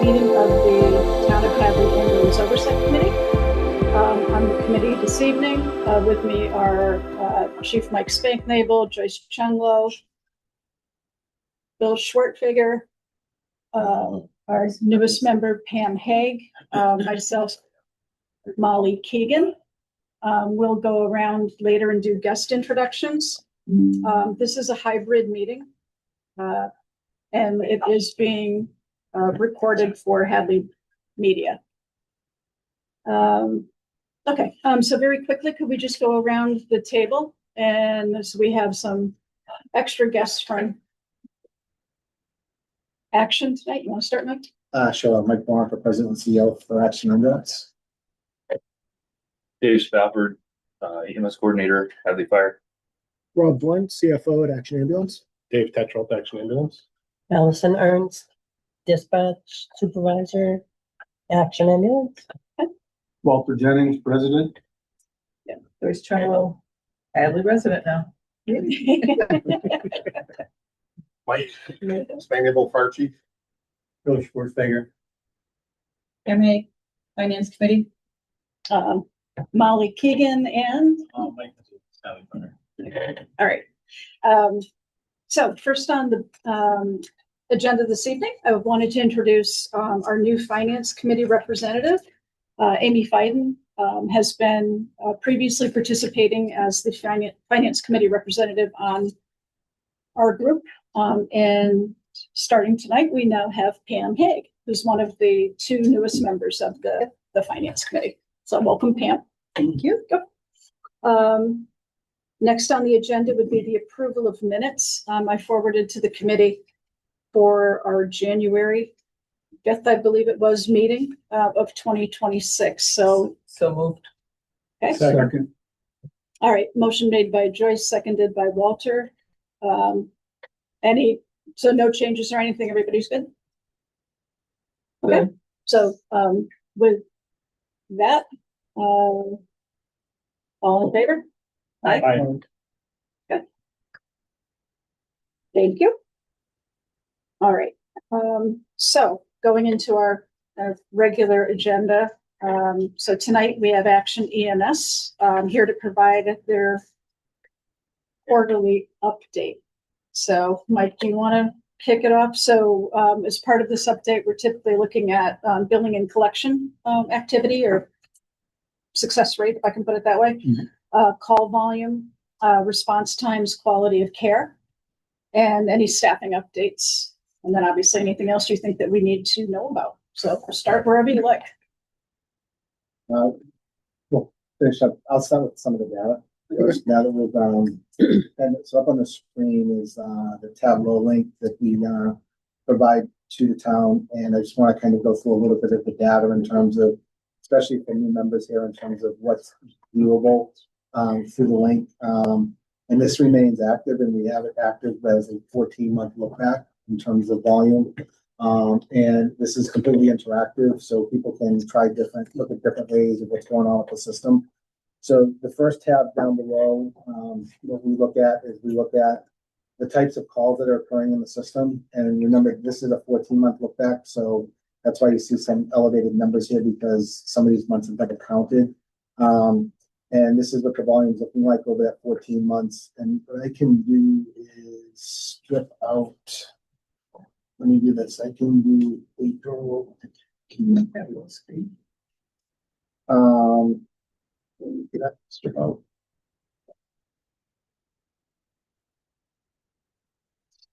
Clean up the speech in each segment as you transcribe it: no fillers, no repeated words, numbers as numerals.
meeting of the Town of Hadley Ambulance Oversight Committee. On the committee this evening, with me are Chief Mike Spanknable, Joyce Chunglo, Bill Schwartfigger, our newest member, Pam Haig, myself, Molly Keegan. We'll go around later and do guest introductions. This is a hybrid meeting, and it is being recorded for Hadley Media. Okay, so very quickly, could we just go around the table? And so we have some extra guests from Action tonight. You want to start, Mike? Sure. Mike Warren for President and CEO for Action Ambulance. Dave Spafford, EMS Coordinator, Hadley Fire. Rob Blunt, CFO at Action Ambulance. Dave Tetrold, Action Ambulance. Allison Ernst, Dispatch Supervisor, Action Ambulance. Walter Jennings, President. Yeah, Joyce Chunglo, Hadley resident now. Mike Spanknable, Fire Chief. Bill Schwartfigger. MA, Finance Committee. Molly Keegan and Mike Hadley Fire. all right. So first on the agenda this evening, I wanted to introduce our new Finance Committee representative. Amy Fiden has been previously participating as the Finance Committee representative on our group. And starting tonight, we now have Pam Haig, who's one of the two newest members of the Finance Committee. So welcome, Pam. Thank you. Next on the agenda would be the approval of minutes. I forwarded to the committee for our January 5th, I believe it was, meeting of 2026. So moved. okay. Second. All right. Motion made by Joyce, seconded by Walter. So no changes or anything? Everybody's good? Okay. Good. So with that, all in favor? Aye. Okay. Thank you. All right. So going into our regular agenda. So tonight we have Action EMS here to provide their quarterly update. So Mike, do you want to kick it off? So as part of this update, we're typically looking at billing and collection activity or success rate, if I can put it that way. Call volume, response times, quality of care, and any staffing updates. And then obviously anything else you think that we need to know about. So start wherever you like. We'll finish up. I'll start with some of the data. First, now that we've and so up on the screen is the Tableau link that we provide to the town, and I just want to kind of go through a little bit of the data in terms of, especially for new members here, in terms of what's viewable through the link. And this remains active, and we have it active as a 14-month look back in terms of volume. And this is completely interactive, so people can look at different ways of what's going on with the system. So the first tab down below, what we look at the types of calls that are occurring in the system. And remember, this is a 14-month look back, so that's why you see some elevated numbers here, because some of these months have been counted. And this is what the volume is looking like over that 14 months. And what I can do is strip out. Let me do this. I can do April. Can you have your screen? Get that strip out.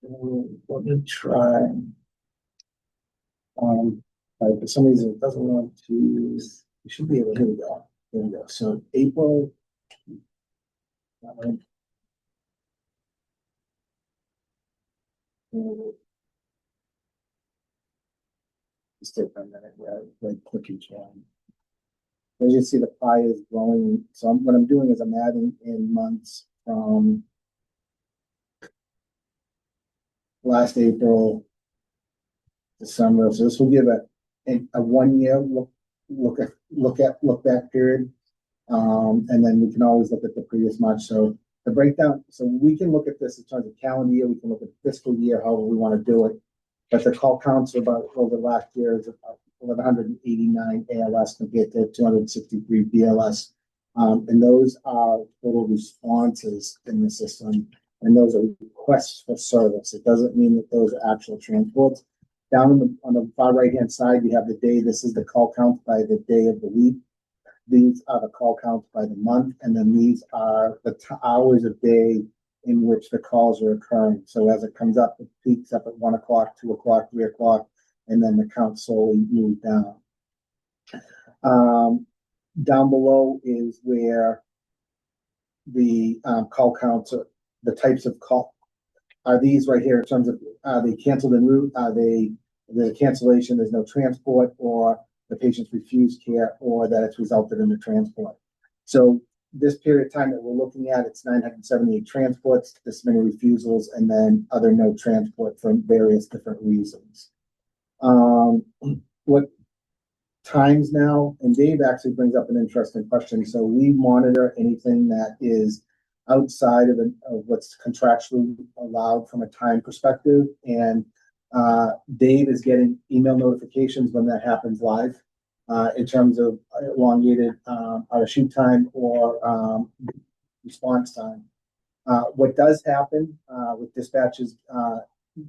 So let me try. For some reason it doesn't want to. We should be able. Here we go. There we go. So April. Just take a minute. Right click each one. As you see, the pie is growing. So what I'm doing is I'm adding in months from last April, December. So this will give a 1 year look back period. And then we can always look at the previous March. So the breakdown, so we can look at this in terms of calendar year, we can look at fiscal year, however we want to do it. But the call counts about over last year is about 1,189 ALS compared to 263 BLS. And those are total responses in the system, and those are requests for service. It doesn't mean that those are actual transports. Down on the far right-hand side, you have the day. This is the call count by the day of the week. These are the call counts by the month, and then these are the hours of day in which the calls are occurring. So as it comes up, it peaks up at 1 o'clock, 2 o'clock, 3 o'clock, and then the count slowly moves down. Down below is where the call counts are, the types of call are these right here in terms of are they canceled en route, are they the cancellation, there's no transport, or the patient's refused care, or that it's resulted in the transport. So this period of time that we're looking at, it's 978 transports, this many refusals, and then other no transport for various different reasons. What times now, and Dave actually brings up an interesting question. So we monitor anything that is outside of what's contractually allowed from a time perspective, and Dave is getting email notifications when that happens live in terms of elongated out of shoot time or response time. What does happen with dispatches,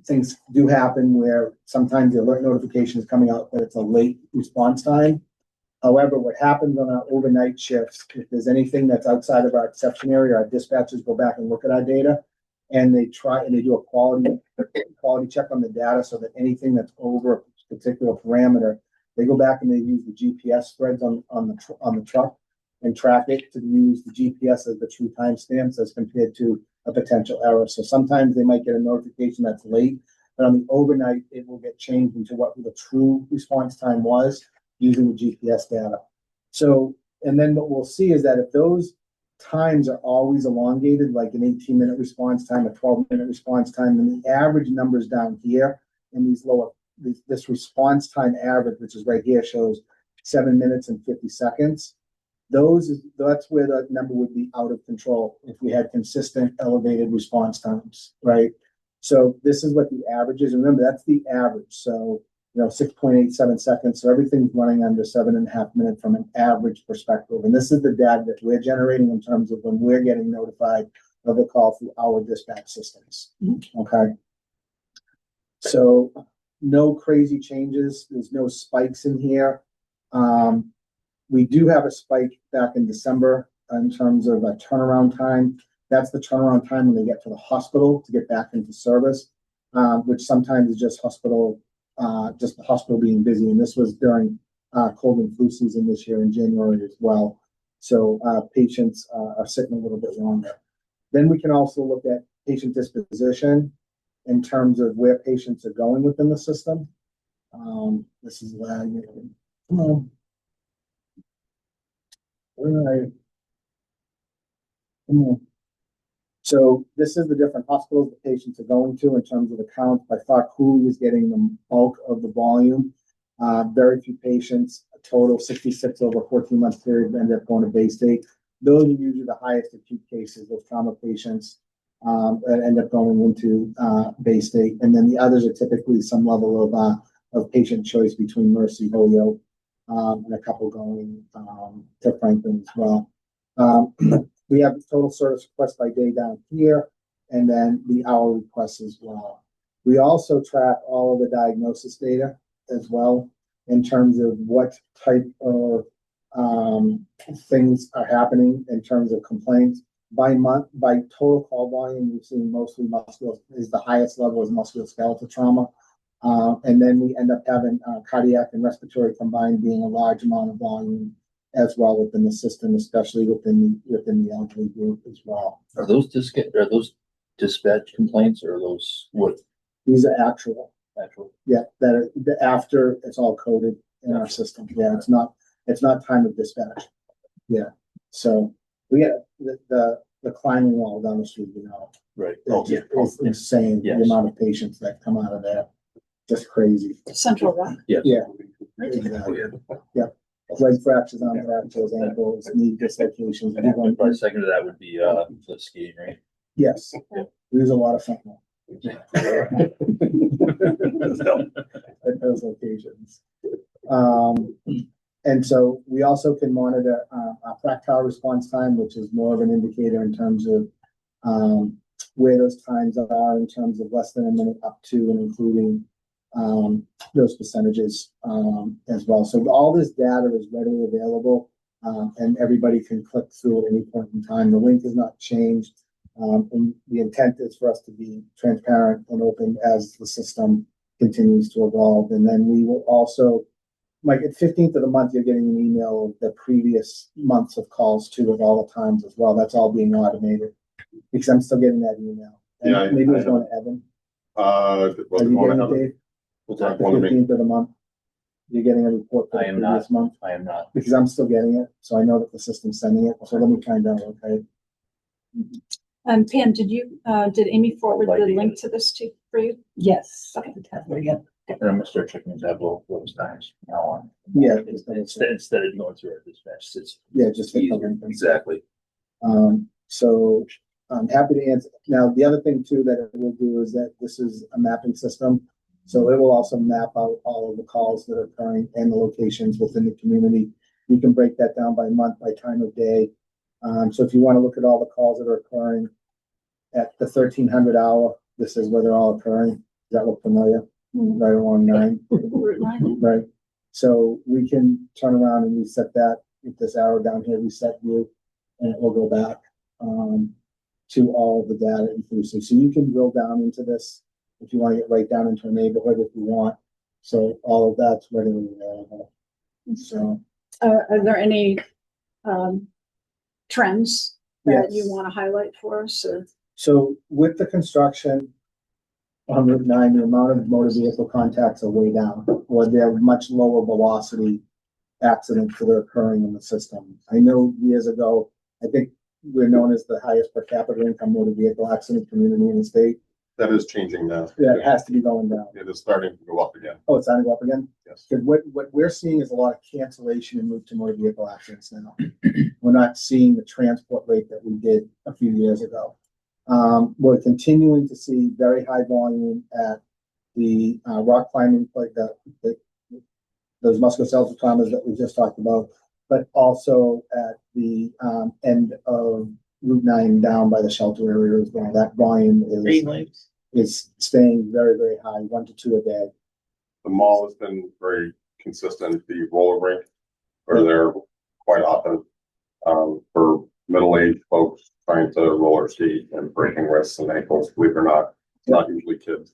things do happen where sometimes the alert notification is coming out that it's a late response time. However, what happens on our overnight shifts, if there's anything that's outside of our exception area, our dispatchers go back and look at our data, and they do a quality check on the data, so that anything that's over a particular parameter, they go back and they use the GPS spreads on the truck and track it to use the GPS as the true timestamps as compared to a potential error. So sometimes they might get a notification that's late, but on the overnight, it will get changed into what the true response time was using the GPS data. So, and then what we'll see is that if those times are always elongated, like an 18-minute response time, a 12-minute response time, then the average numbers down here in these lower, this response time average, which is right here, shows 7 minutes and 50 seconds. That's where the number would be out of control if we had consistent elevated response times, right? So this is what the average is. Remember, that's the average. So, 6.87 seconds. So everything's running under 7.5 minutes from an average perspective. And this is the data that we're generating in terms of when we're getting notified of a call through our dispatch systems. Okay. So no crazy changes. There's no spikes in here. We do have a spike back in December in terms of a turnaround time. That's the turnaround time when they get to the hospital to get back into service, which sometimes is just the hospital being busy. And this was during cold and flu season this year in January as well. So patients are sitting a little bit longer. Then we can also look at patient disposition in terms of where patients are going within the system. This is So this is the different hospitals the patients are going to in terms of the count. By far, Cooley is getting the bulk of the volume. Very few patients, a total 66 over a 14-month period, ended up going to Bay State. Those are usually the highest acute cases, those trauma patients that end up going into Bay State. And then the others are typically some level of patient choice between Mercy, Holyoke, and a couple going to Franklin as well. We have the total service request by day down here, and then the hour requests as well. We also track all of the diagnosis data as well in terms of what type of things are happening in terms of complaints. By month, by total call volume, we've seen mostly is the highest level is musculoskeletal trauma. And then we end up having cardiac and respiratory combined being a large amount of volume as well within the system, especially within the elderly group as well. Are those dispatch complaints, or are those what? These are actual. Actual. Yeah, that are after it's all coded in our system. Yeah, it's not time of dispatch. Yeah. So we get the climbing wall down the street, Right. It's insane. Yes. The amount of patients that come out of there. Just crazy. Central Rock. Yes. Yeah. Exactly. Yeah. Leg fractures, arm fractures, ankles, knee dislocations. Probably second to that would be the skiing, right? Yes. We use a lot of fentanyl. at those locations. And so we also can monitor our practical response time, which is more of an indicator in terms of where those times are in terms of less than a minute up to and including those percentages as well. So all this data is readily available and everybody can click through at any point in time. The link has not changed. And the intent is for us to be transparent and open as the system continues to evolve. And then we will also, like at 15th of the month, you're getting an email of the previous months of calls too, of all the times as well. That's all being automated because I'm still getting that email. And Yeah, maybe it's going to Evan. Are you getting it, Dave? What's The that? 15th of the month. You're getting a report for I the am previous not. month I am not. because I'm still getting it. So I know that the system's sending it. So let me find out. Okay. Pam, did Amy forward Like the the- link to this for you? Yes. Okay. Yeah. And I'm gonna start checking those times now on. Yeah. Instead of going through our dispatch, it's Yeah. Just hit the easier. link. Exactly. So I'm happy to answer. Now, the other thing too that it will do is that this is a mapping system. So it will also map out all of the calls that are occurring and the locations within the community. You can break that down by month, by time of day. So if you want to look at all the calls that are occurring at the 1300 hour, this is where they're all occurring. Does that look familiar? Mhm. Right along 9, Route 9. right? So we can turn around and reset that with this arrow down here, reset view, and it will go back to all of the data inclusive. So you can drill down into this if you want to get right down into a neighborhood if you want. So all of that's readily available. So Are there any trends that you Yes. want to highlight for us? Or? So with the construction on Route 9, the amount of motor vehicle contacts are way down, or they're much lower velocity accidents that are occurring in the system. I know years ago, I think we're known as the highest per capita income motor vehicle accident community in the state. That is changing now. That has to be going down. It is starting to go up again. Oh, it's starting to go up again? Yes. Because what we're seeing is a lot of cancellation and move to motor vehicle accidents now. We're not seeing the transport rate that we did a few years ago. We're continuing to see very high volume at the rock climbing, like those musculoskeletal traumas that we just talked about, but also at the end of Route 9 down by the shelter area as well. That volume is staying very, very high, 1 to 2 a day. The mall has been very consistent. The roller rink are there quite often for middle-aged folks trying to roller skate and breaking wrists and ankles. Believe it or not, it's not usually kids.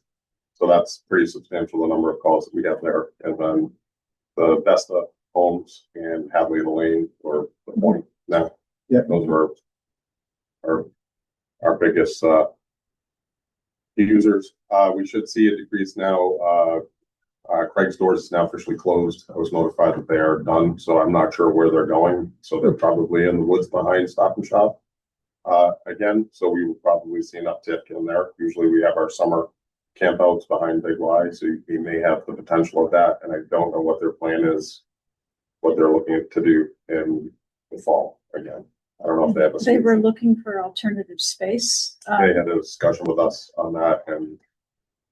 So that's pretty substantial, the number of calls that we have there. And then the Vesta homes and Hadley Lane or the point now. Yeah. Those are our biggest users. We should see a decrease now. Craig's doors is now officially closed. I was notified that they are done, so I'm not sure where they're going. So they're probably in the woods behind Stop and Shop again. So we will probably see an uptick in there. Usually we have our summer campouts behind Big Y, so we may have the potential of that. And I don't know what their plan is, what they're looking to do in the fall again. I don't know if they have a. They were looking for alternative space. They had a discussion with us on that, and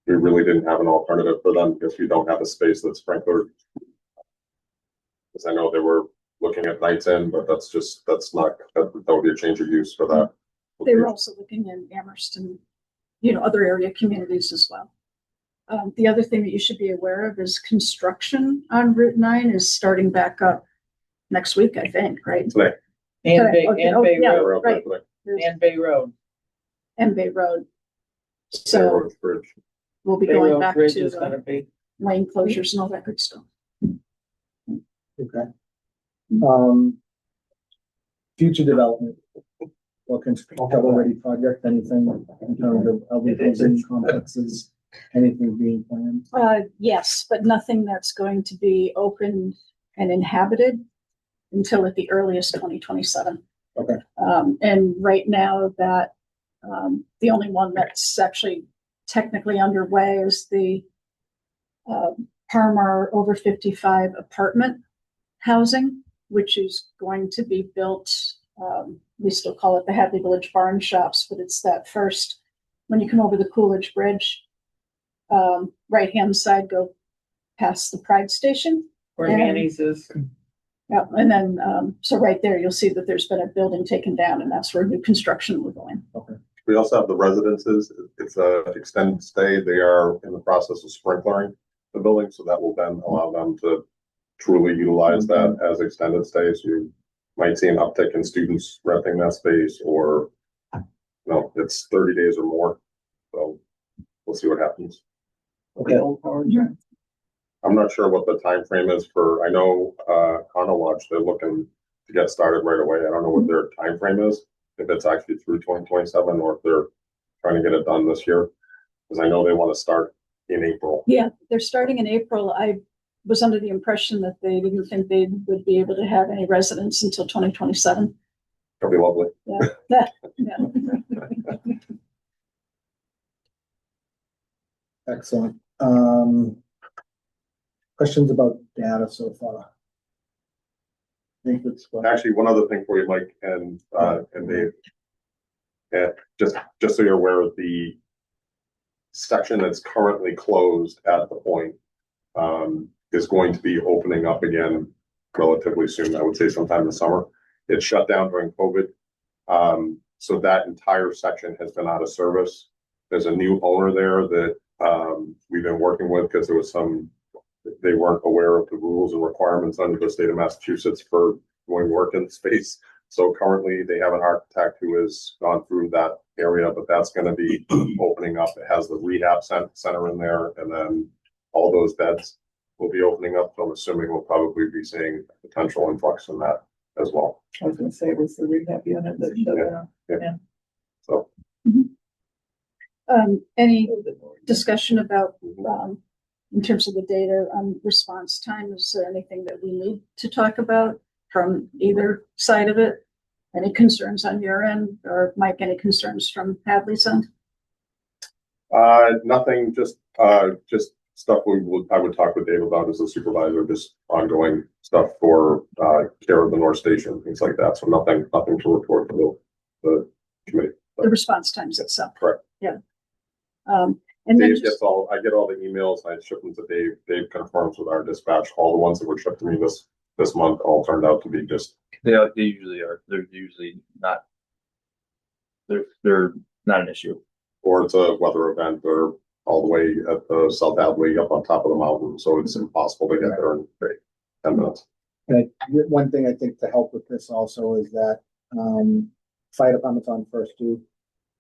we really didn't have an alternative for them because we don't have a space that's sprinklered. Because I know they were looking at Nights In, but that would be a change of use for that. They were also looking in Amherst and, other area communities as well. The other thing that you should be aware of is construction on Route 9 is starting back up next week, I think, right? Today. And Bay, Okay. and Oh, Bay yeah, Road, We're out there right. today. and Bay Road. And Bay Road. Bay So Road Bridge. we'll be Bay going Road back Bridge to is gonna be. lane closures and all that good stuff. Okay. Future development. Or shovel-ready project, anything in terms of other housing complexes, anything being planned? Yes, but nothing that's going to be open and inhabited until at the earliest 2027. Okay. And right now that the only one that's actually technically underway is the Parmar over 55 apartment housing, which is going to be built. We still call it the Hadley Village Barn Shops, but it's that first, when you come over the Coolidge Bridge, right-hand side, go past the Pride Station. Where And- Manny's is. Yeah, and then, so right there, you'll see that there's been a building taken down, and that's where new construction will go in. We also have the residences. It's a extended stay. They are in the process of sprinklering the building, so that will then allow them to truly utilize that as extended stays. You might see an uptick in students renting that space, or it's 30 days or more. So we'll see what happens. The old Howard Drive. I'm not sure what the time frame is for. I know Condo Watch, they're looking to get started right away. I don't know what their time frame is, if it's actually through 2027 or if they're trying to get it done this year. Because I know they want to start in April. Yeah, they're starting in April. I was under the impression that they didn't think they would be able to have any residents until 2027. That'll be lovely. Yeah. Excellent. Questions about data so far? I think it's Actually, one other thing for you, Mike and Dave. Yeah, just so you're aware of the section that's currently closed at the point is going to be opening up again relatively soon. I would say sometime in the summer. It shut down during COVID. So that entire section has been out of service. There's a new owner there that we've been working with because they weren't aware of the rules and requirements under the state of Massachusetts for doing work in the space. So currently they have an architect who has gone through that area, but that's going to be opening up. It has the rehab center in there, and then all those beds will be opening up. So I'm assuming we'll probably be seeing potential influx in that as well. I was gonna say it was the rehab unit that shut down. So Any discussion about, in terms of the data response time, is there anything that we need to talk about from either side of it? Any concerns on your end, or Mike, any concerns from Hadley's end? nothing, just stuff I would talk with Dave about as a supervisor, just ongoing stuff for care of the North Station, things like that. So nothing to report to the committee. The response times itself. Correct. Yeah. And then Dave gets I get all the emails, I ship them to Dave. Dave confirms with our dispatch. All the ones that were shipped to me this month all turned out to be just. They usually are. They're usually not. They're not an issue. Or it's a weather event, or all the way at the South Hadley up on top of the mountain, so it's impossible to get there in 10 minutes. And one thing I think to help with this also is that Fire Department's on First Do,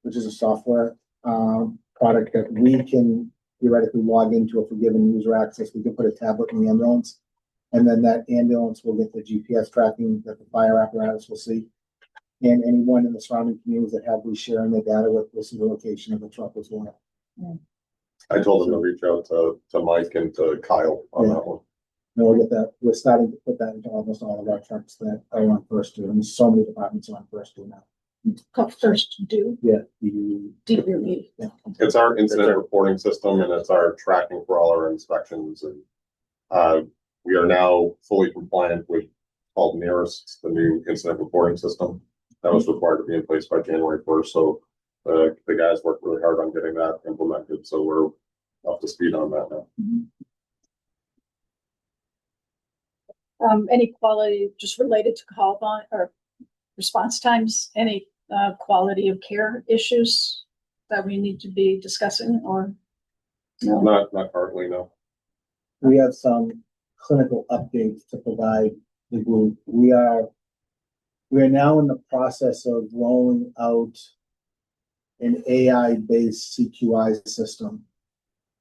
which is a software product that we can theoretically log into if we're given user access. We can put a tablet in the ambulance, and then that ambulance will get the GPS tracking that the fire apparatus will see. And anyone in the surrounding communities that have these sharing their data with will see the location of the truck as well. I told them to reach out to Mike and to Kyle on that one. And we'll get that. We're starting to put that into almost all of our trucks that are on First Do, and so many departments are on First Do now. called First Do. Yeah. DUE. Yeah. It's our incident reporting system, and it's our tracking for all our inspections. And we are now fully compliant with called Nearest, the new incident reporting system that was required to be in place by January 1st. So the guys worked really hard on getting that implemented. So we're up to speed on that now. Any quality just related to call on or response times, any quality of care issues that we need to be discussing, or no? Not currently, no. We have some clinical updates to provide the group. We are now in the process of rolling out an AI-based CQI system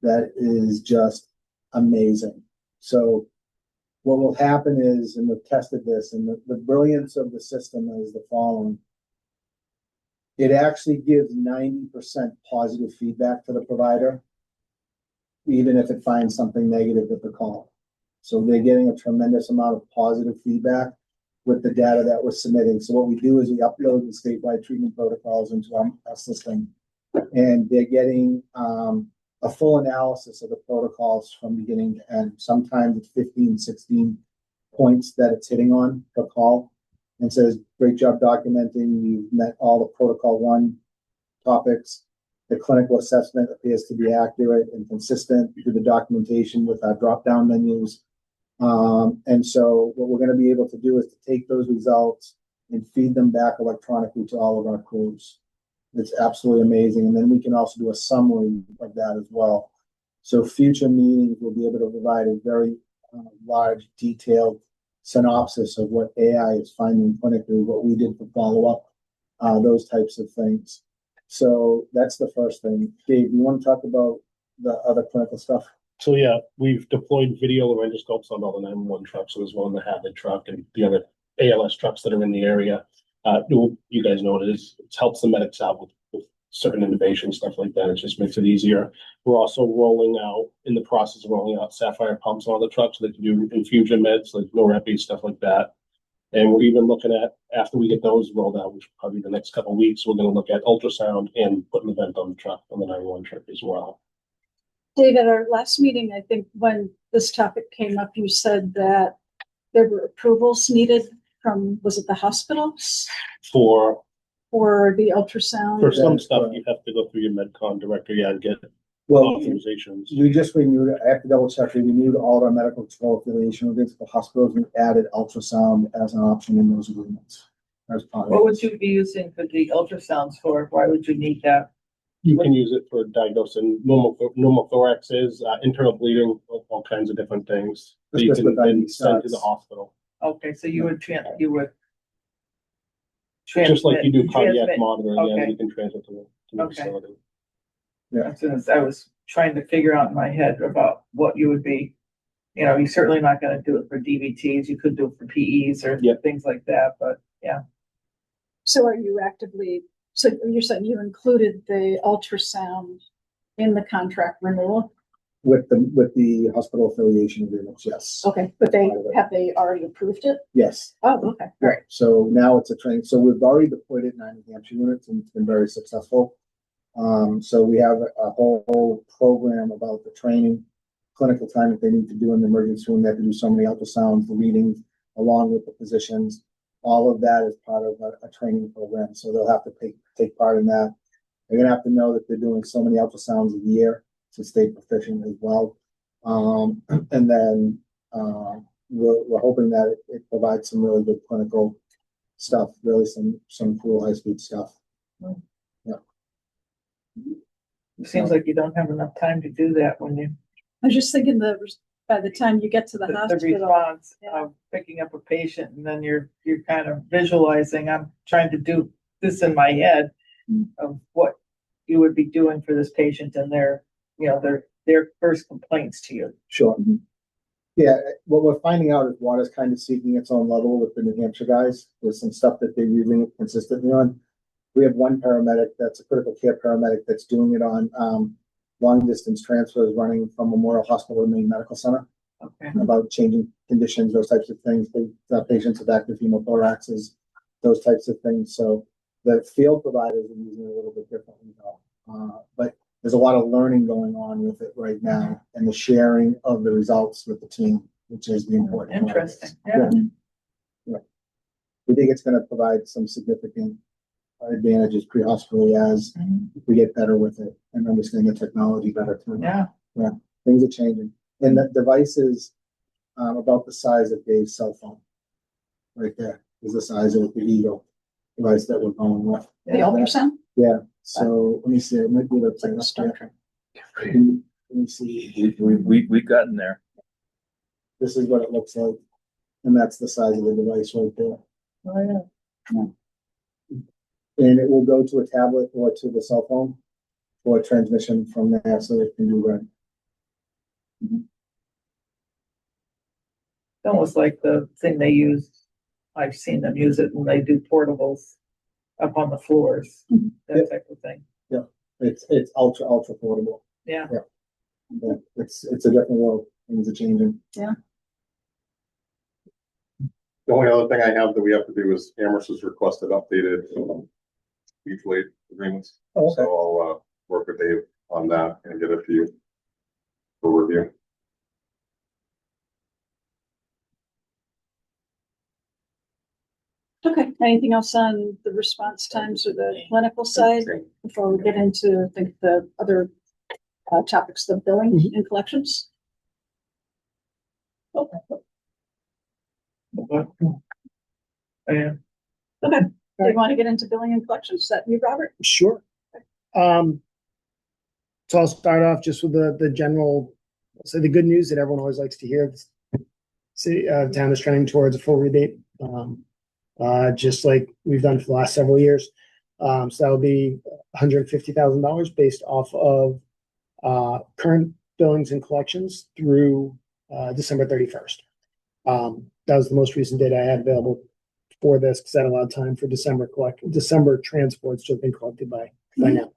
that is just amazing. So what will happen is, and we've tested this, and the brilliance of the system is the following. It actually gives 90% positive feedback to the provider, even if it finds something negative with the call. So they're getting a tremendous amount of positive feedback with the data that we're submitting. So what we do is we upload the statewide treatment protocols into our system, and they're getting a full analysis of the protocols from beginning to end. Sometimes it's 15, 16 points that it's hitting on per call, and says, great job documenting. You've met all the protocol 1 topics. The clinical assessment appears to be accurate and consistent through the documentation with our drop-down menus. And so what we're gonna be able to do is to take those results and feed them back electronically to all of our crews. It's absolutely amazing. And then we can also do a summary of that as well. So future meetings will be able to provide a very large, detailed synopsis of what AI is finding clinically, what we did for follow-up, those types of things. So that's the first thing. Dave, you want to talk about the other clinical stuff? So yeah, we've deployed video laryngoscopes on all the 911 trucks. So there's one in the Hadley truck and the other ALS trucks that are in the area. You guys know what it is. It helps the medics out with certain innovation, stuff like that. It just makes it easier. We're also in the process of rolling out Sapphire pumps on all the trucks so they can do infusion meds like Norepi, stuff like that. And we're even looking at, after we get those rolled out, which probably the next couple of weeks, we're going to look at ultrasound and put an event on the truck, on the 911 truck as well. Dave, at our last meeting, I think when this topic came up, you said that there were approvals needed from, was it the hospitals For the ultrasound? some That's stuff, correct. you have to go through your MedCon director, and get Well, authorizations. we just renewed it. I have to double check. We renewed all of our medical control affiliation agreements with the hospitals. We added ultrasound as an option in those agreements. As part of What it. would you be using for the ultrasounds for? Why would you need that? You can use it for diagnosing pneumothoraxes, internal bleeding, all kinds of different things that you Just can with then IV send to the starts. hospital. Okay, so you would Just like you do cardiac transmit. monitoring, and Okay. you can transmit to the Okay. facility. As soon as I was trying to figure out in my head about what you would be, you're certainly not gonna do it for DVTs. You could do it for PEs or Yeah. things like that, but yeah. So are you actively, so you're saying you included the ultrasound in the contract renewal? With the hospital affiliation agreements, yes. Okay, but have they already approved it? Yes. Oh, okay. Right. So now it's a training. So we've already deployed it in 9 New Hampshire units and it's been very successful. So we have a whole program about the training, clinical time that they need to do in the emergency room. They have to do so many ultrasounds, the readings, along with the physicians. All of that is part of a training program. So they'll have to take part in that. They're gonna have to know that they're doing so many ultrasounds a year to stay proficient as well. And then we're hoping that it provides some really good clinical stuff, really some cool high-speed stuff. It seems like you don't have enough time to do that when you, I was just thinking by the time you get to the the hospital. response Yeah. of picking up a patient and then you're kind of visualizing, I'm trying to do this in my head of what you would be doing for this patient and their first complaints to you. Sure. Yeah, what we're finding out is water's kind of seeking its own level with the New Hampshire guys. There's some stuff that they're using consistently on. We have one paramedic that's a critical care paramedic that's doing it on long distance transfers running from Memorial Hospital to Maine Medical Center Okay. about changing conditions, those types of things. Patients with active hemothoraxes, those types of things. So the field providers are using it a little bit differently though. But there's a lot of learning going on with it right now and the sharing of the results with the team, which is the important part of this. Interesting. Yeah. Yeah. We think it's going to provide some significant advantages pre-hospitally as we get better with it and understand the technology better too. Yeah. Things are changing. And the device is about the size of Dave's cell phone. Right there is the size of the Eagle device that we're going with. The ultrasound? Yeah. So let me see. It might be the It's like a Star Trek. Let me see. We've gotten there. This is what it looks like. And that's the size of the device right there. Oh, yeah. And it will go to a tablet or to the cell phone for transmission from there so it can be read. It's almost like the thing they use, I've seen them use it when they do portables up on the floors, that type of thing. It's ultra portable. Yeah. Yeah, it's a different world. Things are changing. The only other thing I have that we have to do is Amherst has requested updated mutual aid agreements. Oh, okay. So I'll work with Dave on that and get it to you for review. Okay. Anything else on the response times or the clinical side before we get into, I think, the other topics, the billing and collections? Okay. Yeah. Okay. Do you want to get into billing and collections? Is that you, Robert? Sure. So I'll start off just with the general, so the good news that everyone always likes to hear. See, town is trending towards a full rebate, just like we've done for the last several years. So that'll be $150,000 based off of current billings and collections through December 31st. That was the most recent data I had available for this, because that allowed time for December transports to have been collected by now.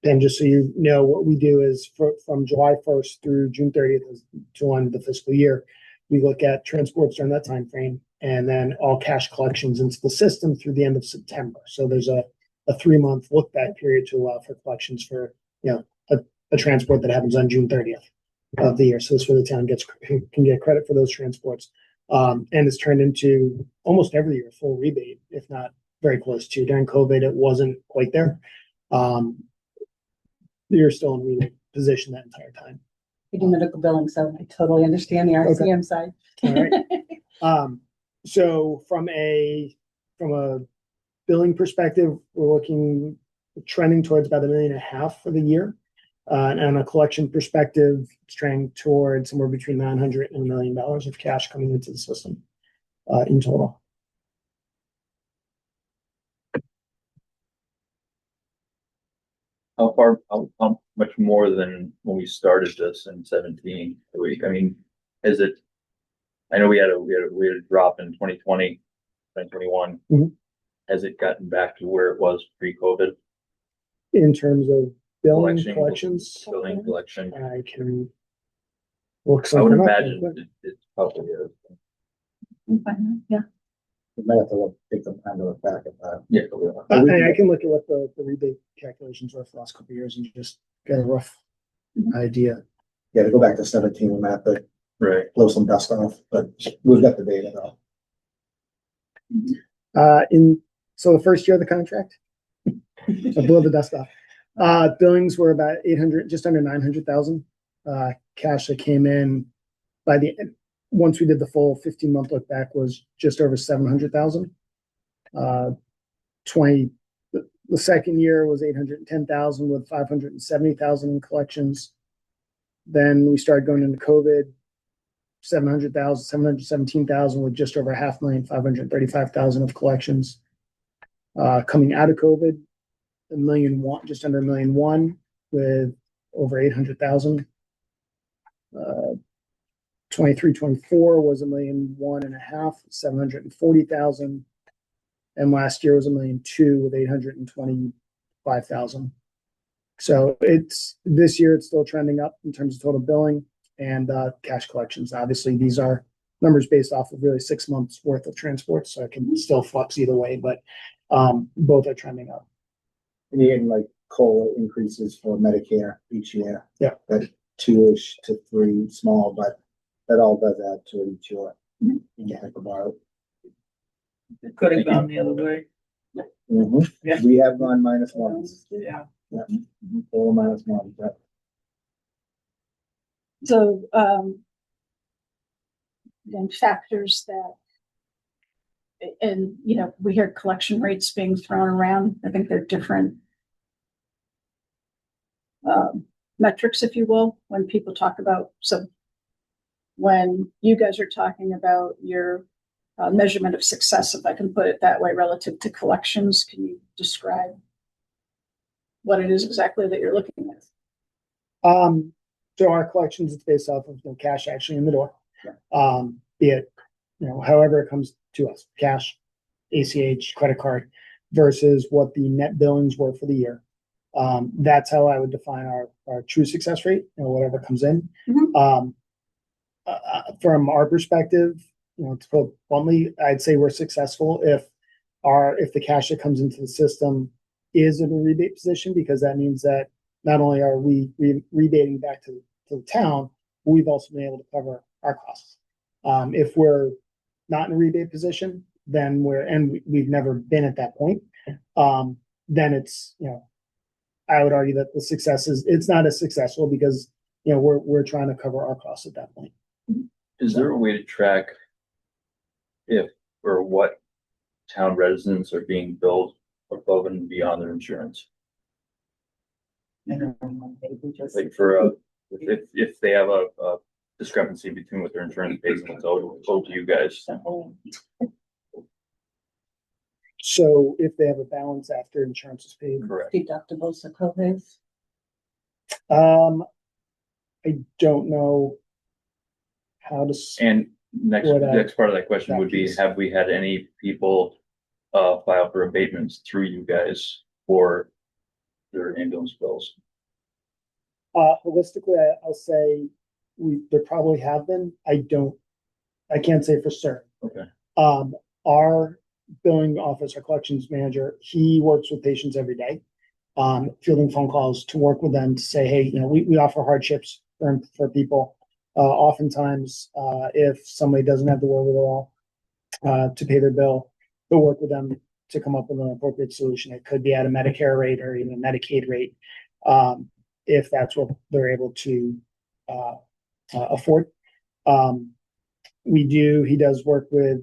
And just so you know, what we do is from July 1st through June 30th to end the fiscal year, we look at transports during that time frame, and then all cash collections into the system through the end of September. So there's a 3-month look back period to allow for collections for, a transport that happens on June 30th of the year. So this is where the town can get credit for those transports. And it's turned into almost every year full rebate, if not very close to. During COVID, it wasn't quite there. You're still in rebate position that entire time. I do medical billing, so I totally understand the RCM side. All right. So from a billing perspective, we're trending towards about $1.5 million for the year. And on a collection perspective, it's trending towards somewhere between $900,000 and $1 million of cash coming into the system in total. How much more than when we started this in 17? Is it? I know we had a drop in 2020, 2021. Mhm. Has it gotten back to where it was pre-COVID? In terms of billing collections, Billing collection. I can look I would something up. imagine it probably is. Yeah. We might have to take some time to look back at that. Yeah. I can look at what the rebate calculations were for the last couple of years and just get a rough idea. Yeah, to go back to 17, we might have to Right. blow some dust off, but we've got the data though. So the first year of the contract, I blew the dust off. Billings were about 800, just under 900,000. Cash that came in by the end, once we did the full 15-month look back, was just over 700,000. The second year was 810,000 with 570,000 in collections. Then we started going into COVID, 717,000 with just over $500,000, 535,000 of collections. Coming out of COVID, just under $1.1 million with over 800,000. 23-24 was $1.5 million, 740,000. And last year was $1.2 million with 825,000. So this year it's still trending up in terms of total billing and cash collections. Obviously, these are numbers based off of really 6 months worth of transport, so it can still flux either way, but both are trending up. And you're getting like COLA increases for Medicare each year. Yeah. That 2-ish to 3 small, but that all does add to it each year. You think about it. It could have gone the other way. Yeah. We have gone -1. Yeah. Yeah. All -1. But So, then factors that, and, we hear collection rates being thrown around. I think they're different metrics, if you will, when people talk about, so when you guys are talking about your measurement of success, if I can put it that way, relative to collections, can you describe what it is exactly that you're looking at? So our collections, it's based off of cash actually in the door. Be it, however it comes to us, cash, ACH, credit card, versus what the net billings were for the year. That's how I would define our true success rate, whatever comes in. From our perspective, to put bluntly, I'd say we're successful if the cash that comes into the system is in a rebate position, because that means that not only are we rebating back to the town, but we've also been able to cover our costs. If we're not in a rebate position, then we've never been at that point, then it's, I would argue that the success it's not as successful because, we're trying to cover our costs at that point. Is there a way to track if or what town residents are being billed above and beyond their insurance? Like if they have a discrepancy between what their insurance pays and what's owed to you guys. So if they have a balance after insurance is paid. Correct. Deductibles, the co-pays. I don't know how to. And next part of that question would be, piece. have we had any people file for abatements through you guys for their ambulance bills? Holistically, I'll say there probably have been. I can't say for certain. Okay. Our billing office, our collections manager, he works with patients every day, fielding phone calls to work with them to say, hey, we offer hardships for people. Oftentimes, if somebody doesn't have the wherewithal to pay their bill, they'll work with them to come up with an appropriate solution. It could be at a Medicare rate or even a Medicaid rate, if that's what they're able to afford. He does work with,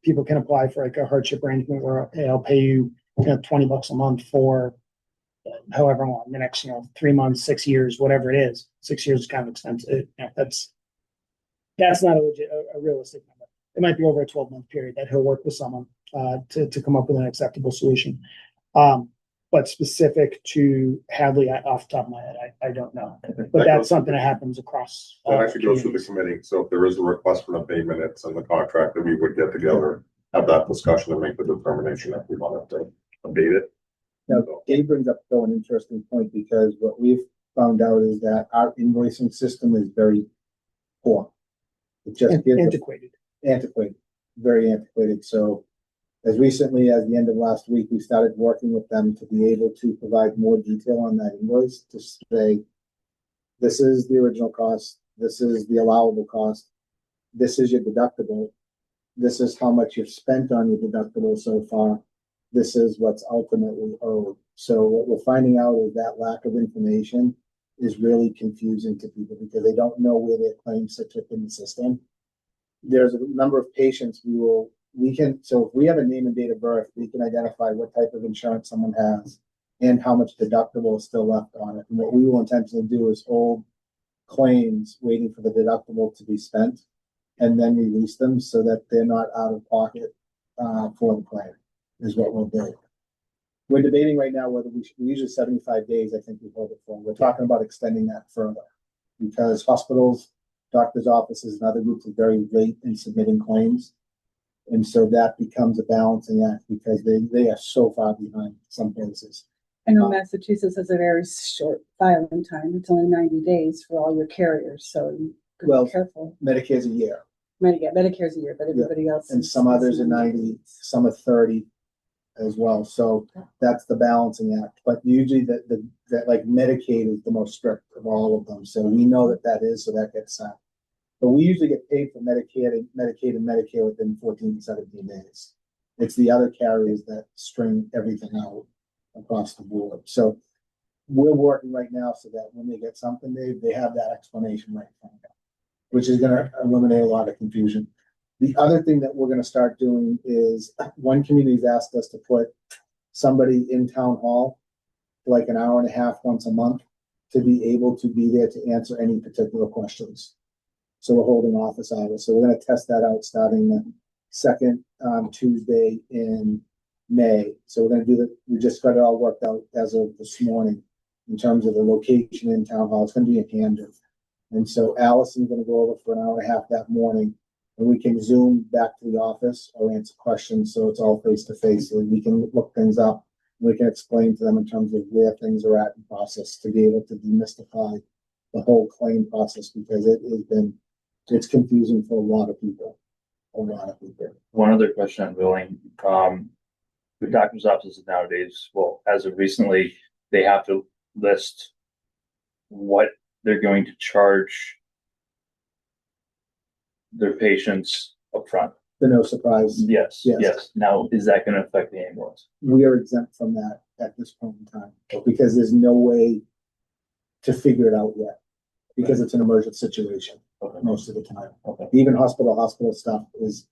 people can apply for like a hardship arrangement where, hey, I'll pay you, $20 a month for however long, the next, 3 months, 6 years, whatever it is. 6 years is kind of expensive. That's not a realistic number. It might be over a 12-month period that he'll work with someone to come up with an acceptable solution. But specific to Hadley, off the top of my head, I don't know. But that's something that happens across. That actually goes through the committee. So if there is a request for an abatement, it's in the contract that we would get together, have that discussion and make the determination if we want to abate it. Now, Dave brings up an interesting point, because what we've found out is that our invoicing system is very poor. It just gives antiquated, very antiquated. So as recently as the end of last week, we started working with them to be able to provide more detail on that invoice to say, this is the original cost, this is the allowable cost, this is your deductible, this is how much you've spent on your deductible so far, this is what's ultimately owed. So what we're finding out is that lack of information is really confusing to people because they don't know where their claims sit in the system. There's a number of patients so if we have a name and date of birth, we can identify what type of insurance someone has and how much deductible is still left on it. And what we will intentionally do is hold claims waiting for the deductible to be spent and then release them so that they're not out of pocket for the claim, is what we'll do. We're debating right now whether we usually 75 days, I think we hold it for. We're talking about extending that further because hospitals, doctors' offices, and other groups are very late in submitting claims. And so that becomes a balancing act because they are so far behind some places. I know Massachusetts has a very short filing time. It's only 90 days for all your carriers, so you gotta be careful. Medicare's a year. Medicare's a year, but everybody else. And some others are 90, some are 30 as well. So that's the balancing act. But usually that like Medicaid is the most strict of all of them. So we know that is, so that gets sent. But we usually get paid for Medicaid and Medicare within 14 to 17 days. It's the other carriers that string everything out across the board. So we're working right now so that when they get something, they have that explanation right in front of them, which is going to eliminate a lot of confusion. The other thing that we're going to start doing is one community's asked us to put somebody in town hall for like an hour and a half once a month to be able to be there to answer any particular questions. So we're holding office hours. So we're going to test that out starting the second Tuesday in May. So we're going to do that. We just got it all worked out as of this morning in terms of the location in town hall. It's going to be in Camden. And so Allison's going to go over for an hour and a half that morning, and we can Zoom back to the office or answer questions. So it's all face to face. So we can look things up. We can explain to them in terms of where things are at in process to be able to demystify the whole claim process because it's confusing for a lot of people. One other question on billing. The doctor's offices nowadays, well, as of recently, they have to list what they're going to charge their patients up front. to no surprise. Yes, Yes. yes. Now, is that gonna affect the ambulance? We are exempt from that at this point in time, because there's no way to figure it out yet, because it's an emergent situation Okay. most of the time. Okay. Even hospital stuff is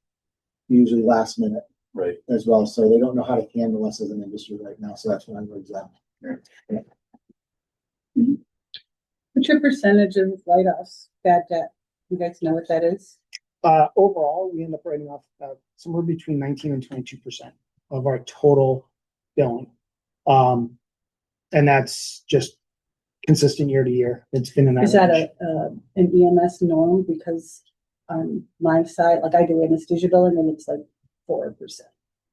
usually last minute Right. as well, so they don't know how to handle us as an industry right now, so that's why we're exempt. What's your percentage of write-offs, bad debt? You guys know what that is? Overall, we end up writing off somewhere between 19 and 22% of our total billing. And that's just consistent year to year. It's been in that. Is that range. an EMS norm? Because on my side, like I do anesthesia billing and it's like 4%.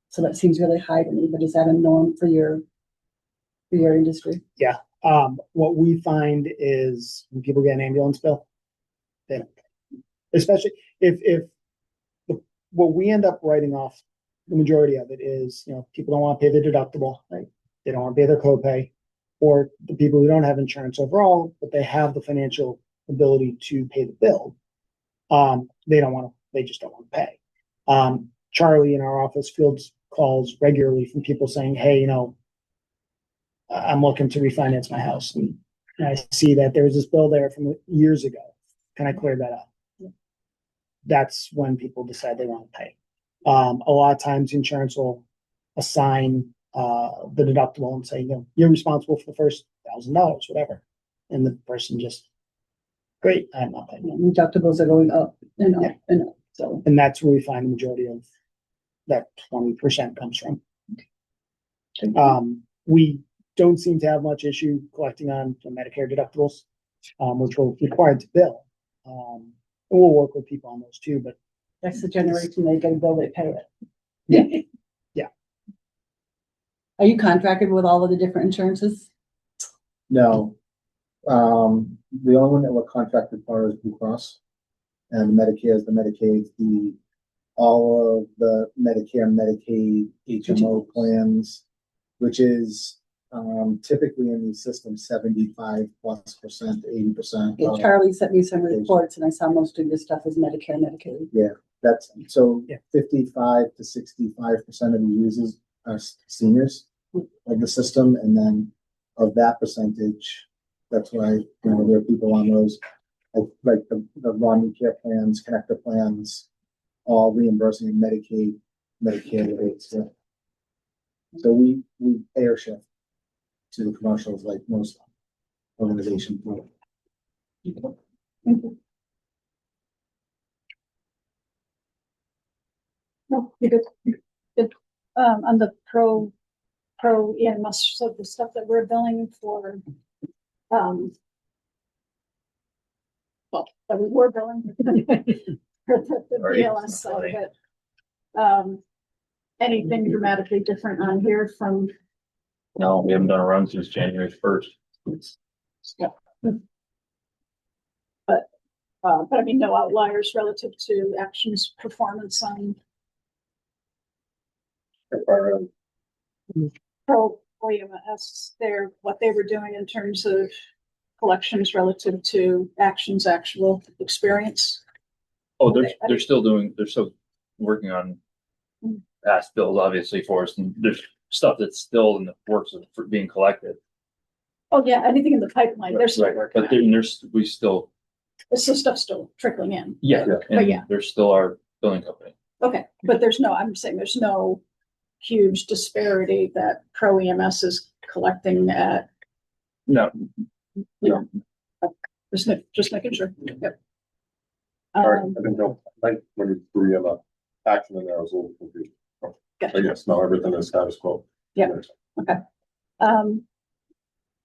So that seems really high to me, but is that a norm for your industry? What we find is when people get an ambulance bill, they don't pay. Especially if what we end up writing off, the majority of it is, people don't want to pay their deductible, right? They don't want to pay their copay, or the people who don't have insurance overall, but they have the financial ability to pay the bill. They just don't want to pay. Charlie in our office fields calls regularly from people saying, hey, I'm looking to refinance my house, and I see that there was this bill there from years ago. Can I clear that up? That's when people decide they want to pay. A lot of times insurance will assign the deductible and say, you're responsible for the first $1,000, whatever. And the person just, great, I'm not paying. Deductibles are going up and up and up. So, And that's where we find the majority of that 20% comes from. We don't seem to have much issue collecting on the Medicare deductibles, which we're required to bill. And we'll work with people on those too, but that's the generation they get a bill, they pay it. Yeah. Yeah. Are you contracted with all of the different insurances? No. The only one that we're contracted for is Blue Cross, and Medicare is the Medicaid, all of the Medicare, Medicaid, HMO plans, which is typically in the system 75+%, 80%. Yeah, Charlie sent me some reports and I saw most of your stuff is Medicare, Medicaid. That's so Yeah. 55 to 65% of the users are seniors of the system, and then of that percentage, that's why there are people on those like the Romney Care plans, connector plans, all reimbursing Medicaid, Medicare rates. Yeah. So we air shift to the commercials like most organizations do. No, you good. Good. On the pro EMS, so the stuff that we're billing for, that we were billing for the Right. BLS side of it. Anything dramatically different on here from, No, we haven't done a run since January 1st. but I mean, no outliers relative to Action's performance on pro EMS, what they were doing in terms of collections relative to Action's actual experience. Oh, they're still working on past bills, obviously, for us, and there's stuff that's still in the works of for being collected. Oh, yeah, anything in the pipeline, they're still Right, working but on. we still, Stuff still trickling in. yeah, But yeah. and there's still our billing company. Okay, but I'm saying there's no huge disparity that pro EMS is collecting at, No, just making sure. Yep. All right, I didn't know, like, when you threw in the action in there, I was a little confused. Gotcha. But yes, now everything is status quo. Yeah.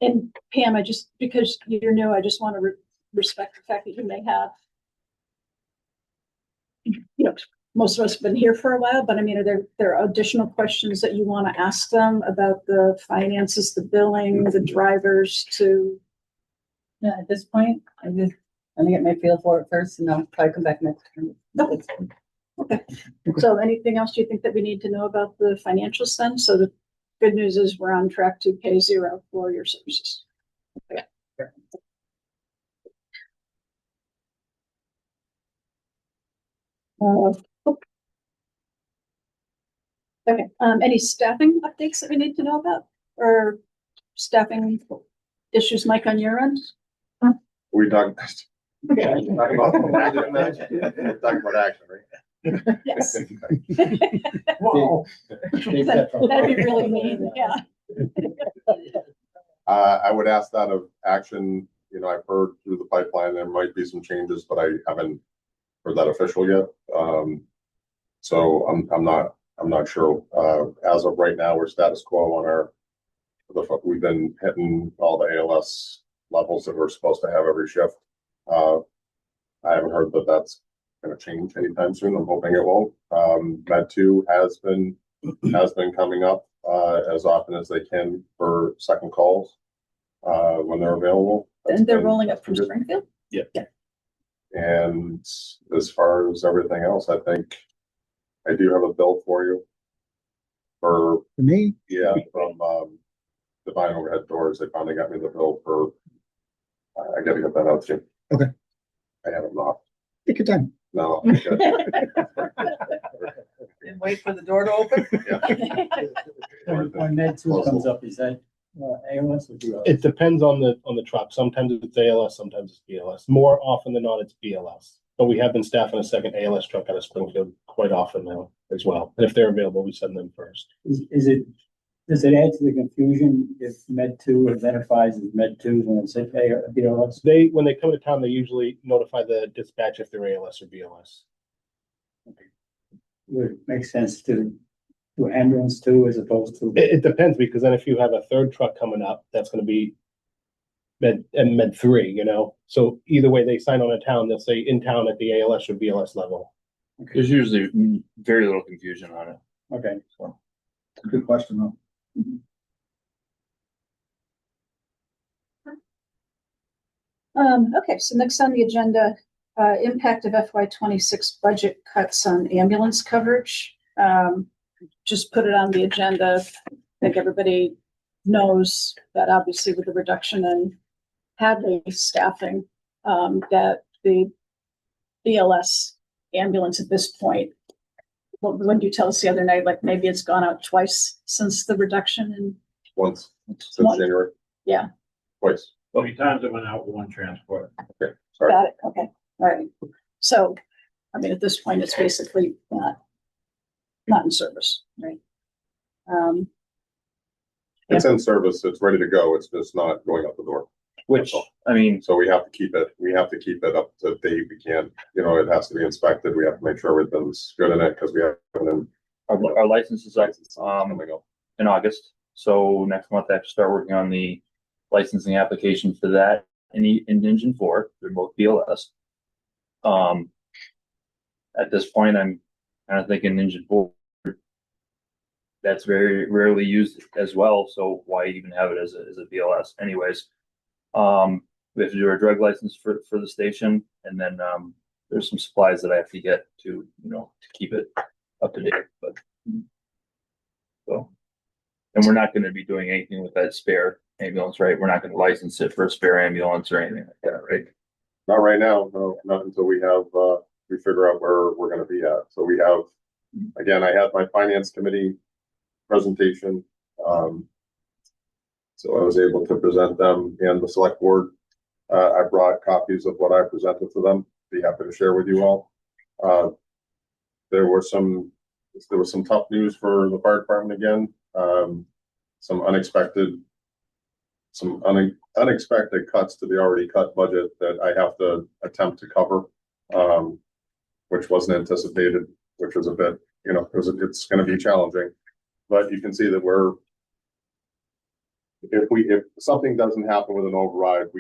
And Pam, because you're new, I just want to respect the fact that you may have, most of us have been here for a while, but I mean, are there additional questions that you want to ask them about the finances, the billing, the drivers to? Yeah, at this point, I'm gonna get my feel for it first and I'll probably come back next time. Okay. So anything else you think that we need to know about the financials then? So the good news is we're on track to pay zero for your services. Okay. Okay, any staffing updates that we need to know about or staffing issues, Mike, on your end? We talked. Yeah. Talking about action, right? Yes. Whoa. That'd be really mean, yeah. I would ask that of action. You know, I've heard through the pipeline, there might be some changes, but I haven't heard that official yet. So I'm not sure. As of right now, we're status quo on we've been hitting all the ALS levels that we're supposed to have every shift. I haven't heard that that's gonna change anytime soon. I'm hoping it won't. Med 2 has been coming up, as often as they can for second calls, when they're available. And they're rolling up from Springfield? Yeah. And as far as everything else, I think I do have a bill for you. For me? Yeah, from Divine Overhead Doors. They finally got me the bill for, I gotta get that out to you. Okay. I haven't not. Take your time. No. I'm good. And wait for the door to open? When Med 2 comes up, is that ALS or BLS? It depends on the truck. Sometimes it's ALS, sometimes it's BLS. More often than not, it's BLS. But we have been staffing a second ALS truck out of Springfield quite often now as well. And if they're available, we send them first. Does it add to the confusion if Med 2 identifies as Med 2 when it's BLS? When they come to town, they usually notify the dispatch if they're ALS or BLS. Would it make sense to do ambulance 2 as opposed to? It depends, because then if you have a third truck coming up, that's gonna be Med 3, you know? So either way they sign on a town, they'll say in town at the ALS or BLS level. There's usually very little confusion on it. Okay. So. Good question, though. Okay, so next on the agenda, impact of FY 26 budget cuts on ambulance coverage. Just put it on the agenda. I think everybody knows that obviously with the reduction in Hadley staffing, that the BLS ambulance at this point, when you tell us the other night, like maybe it's gone out twice since the reduction in. Once since Once. January. Yeah. Twice. 3 times it went out with one transport. Okay, sorry. Got it, okay, all right. So, I mean, at this point, it's basically not in service, right? It's in service. It's ready to go. It's just not going out the door. Which, I mean, So we have to keep it up to date. We can't, it has to be inspected. We have to make sure everything's good in it because we have our license is up, coming up. in August. So next month I have to start working on the licensing application for that in Engine 4. They're both BLS. At this point, I'm kind of thinking Engine 4. That's very rarely used as well. So why even have it as a BLS anyways? We have to do our drug license for the station. And then, there's some supplies that I have to get to keep it up to date, but so. And we're not going to be doing anything with that spare ambulance, right? We're not going to license it for a spare ambulance or anything like that, right? Not right now, no, not until we figure out where we're gonna be at. So we have, again, I had my finance committee presentation. So I was able to present them and the select board. I brought copies of what I presented to them, be happy to share with you all. There was some tough news for the fire department again. Some unexpected cuts to the already cut budget that I have to attempt to cover, which wasn't anticipated, which was a bit, it's going to be challenging. But you can see that if something doesn't happen with an override,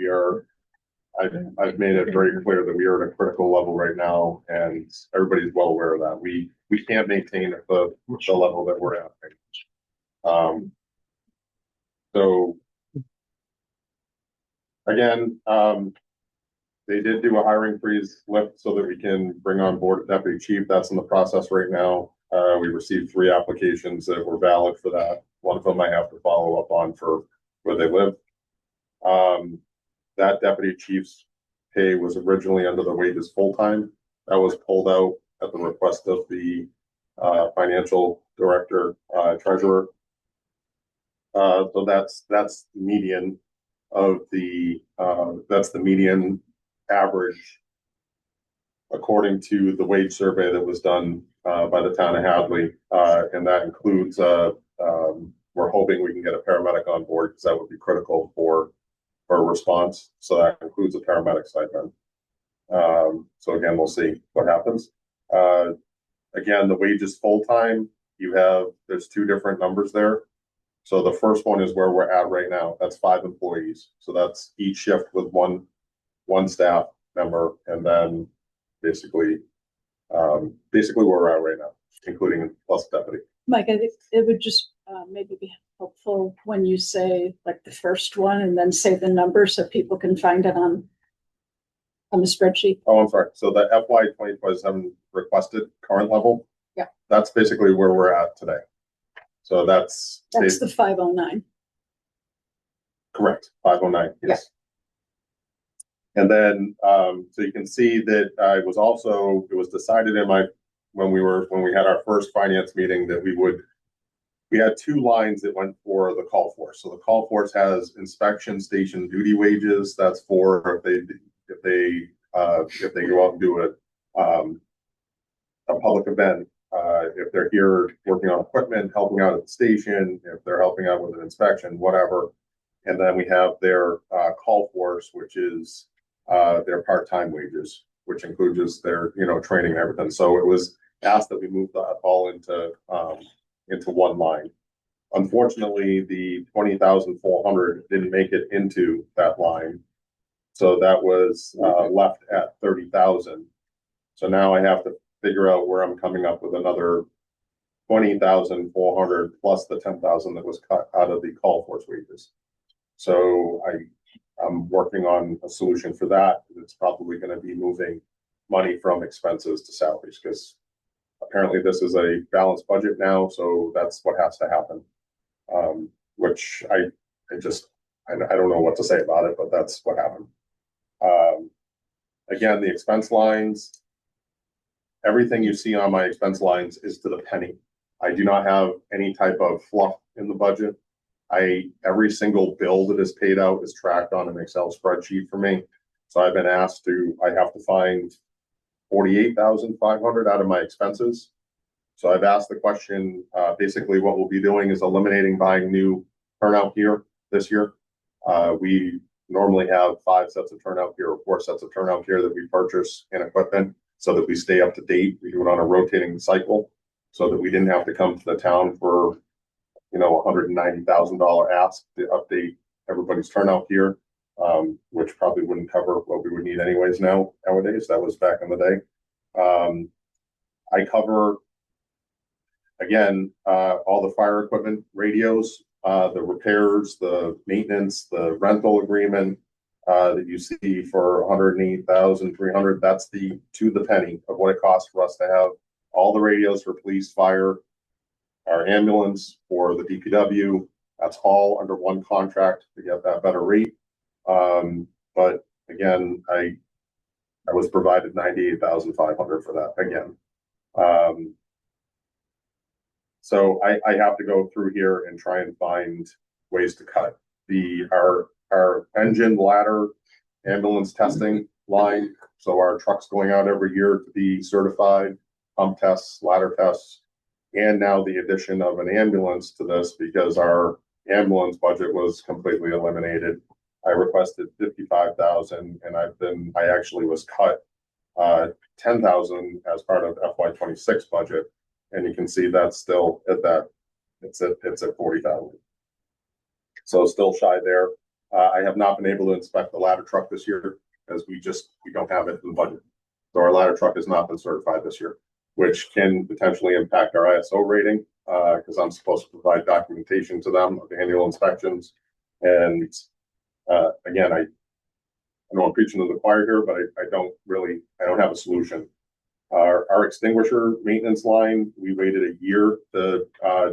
I've made it very clear that we are at a critical level right now, and everybody's well aware of that. We can't maintain at the level that we're at. So again, they did do a hiring freeze lift so that we can bring on board a deputy chief. That's in the process right now. We received 3 applications that were valid for that. One of them I have to follow up on for where they live. That deputy chief's pay was originally under the wages full-time. That was pulled out at the request of the financial director, treasurer. So that's the median of that's the median average according to the wage survey that was done by the town of Hadley. And that includes, we're hoping we can get a paramedic on board because that would be critical for a response. So that includes a paramedic stipend. So again, we'll see what happens. Again, the wages full-time, there's two different numbers there. So the first one is where we're at right now. That's 5 employees. So that's each shift with one staff member, and then basically where we're at right now, including plus deputy. Mike, I think it would just maybe be helpful when you say like the first one and then say the number so people can find it on the spreadsheet. Oh, I'm sorry. So the FY 2027 requested current level. Yeah. That's basically where we're at today. So that's the 509. Correct. 509. Yes. Yeah. And then, so you can see that it was decided when we had our first finance meeting that we had 2 lines that went for the call force. So the call force has inspection station duty wages. That's for if they go out and do a public event, if they're here working on equipment, helping out at the station, if they're helping out with an inspection, whatever. And then we have their call force, which is their part-time wages, which includes their training and everything. So it was asked that we move that all into one line. Unfortunately, the 20,400 didn't make it into that line. So that was left at 30,000. So now I have to figure out where I'm coming up with another 20,400 plus the 10,000 that was cut out of the call force wages. So I'm working on a solution for that. It's probably going to be moving money from expenses to salaries because apparently this is a balanced budget now. So that's what has to happen. Which I don't know what to say about it, but that's what happened. Again, the expense lines, everything you see on my expense lines is to the penny. I do not have any type of fluff in the budget. Every single bill that is paid out is tracked on an Excel spreadsheet for me. So I've been asked I have to find 48,500 out of my expenses. So I've asked the question, basically what we'll be doing is eliminating buying new turnout gear this year. We normally have 5 sets of turnout gear or 4 sets of turnout gear that we purchase and equipment so that we stay up to date. We do it on a rotating cycle so that we didn't have to come to the town for, $190,000 ask to update everybody's turnout gear, which probably wouldn't cover what we would need anyways nowadays. That was back in the day. I cover, again, all the fire equipment radios, the repairs, the maintenance, the rental agreement that you see for $108,300. That's to the penny of what it costs for us to have all the radios for police, fire, our ambulance, for the DPW. That's all under one contract to get that better rate. But again, I was provided $98,500 for that again. So I have to go through here and try and find ways to cut our engine, ladder, ambulance testing line. So our trucks going out every year to be certified, pump tests, ladder tests, and now the addition of an ambulance to this because our ambulance budget was completely eliminated. I requested 55,000 and I actually was cut 10,000 as part of FY26 budget. And you can see that's still at that, it's at 40,000. So still shy there. I have not been able to inspect the ladder truck this year as we don't have it in the budget. So our ladder truck has not been certified this year, which can potentially impact our ISO rating because I'm supposed to provide documentation to them of the annual inspections. And again, I know I'm preaching to the choir here, but I don't have a solution. Our extinguisher maintenance line, we waited a year to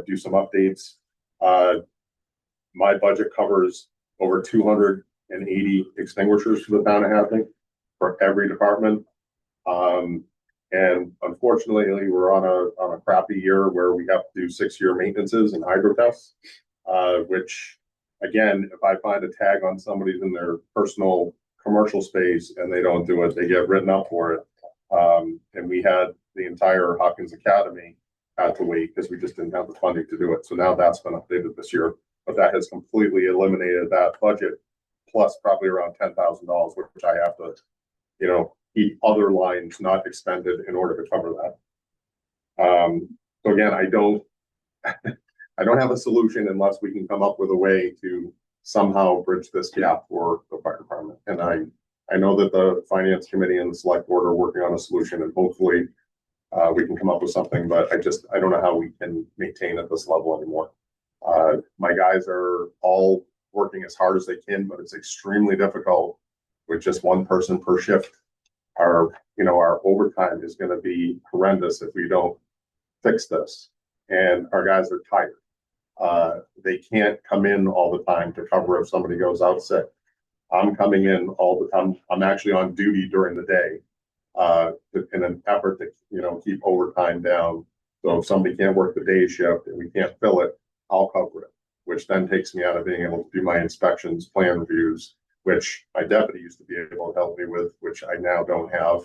do some updates. My budget covers over 280 extinguishers for the town of Hadley for every department. And unfortunately, we're on a crappy year where we have to do 6-year maintenances and hydro tests, which again, if I find a tag on somebody's in their personal commercial space and they don't do it, they get written up for it. And we had the entire Hopkins Academy had to wait because we just didn't have the funding to do it. So now that's been updated this year, but that has completely eliminated that budget, plus probably around $10,000, which I have to, keep other lines not expended in order to cover that. So again, I don't have a solution unless we can come up with a way to somehow bridge this gap for the fire department. And I know that the finance committee and the select board are working on a solution, and hopefully we can come up with something, but I don't know how we can maintain at this level anymore. My guys are all working as hard as they can, but it's extremely difficult with just one person per shift. Our overtime is going to be horrendous if we don't fix this. And our guys are tired. They can't come in all the time to cover if somebody goes out sick. I'm coming in all the time. I'm actually on duty during the day in an effort to, keep overtime down. So if somebody can't work the day shift and we can't fill it, I'll cover it, which then takes me out of being able to do my inspections, plan reviews, which my deputy used to be able to help me with, which I now don't have,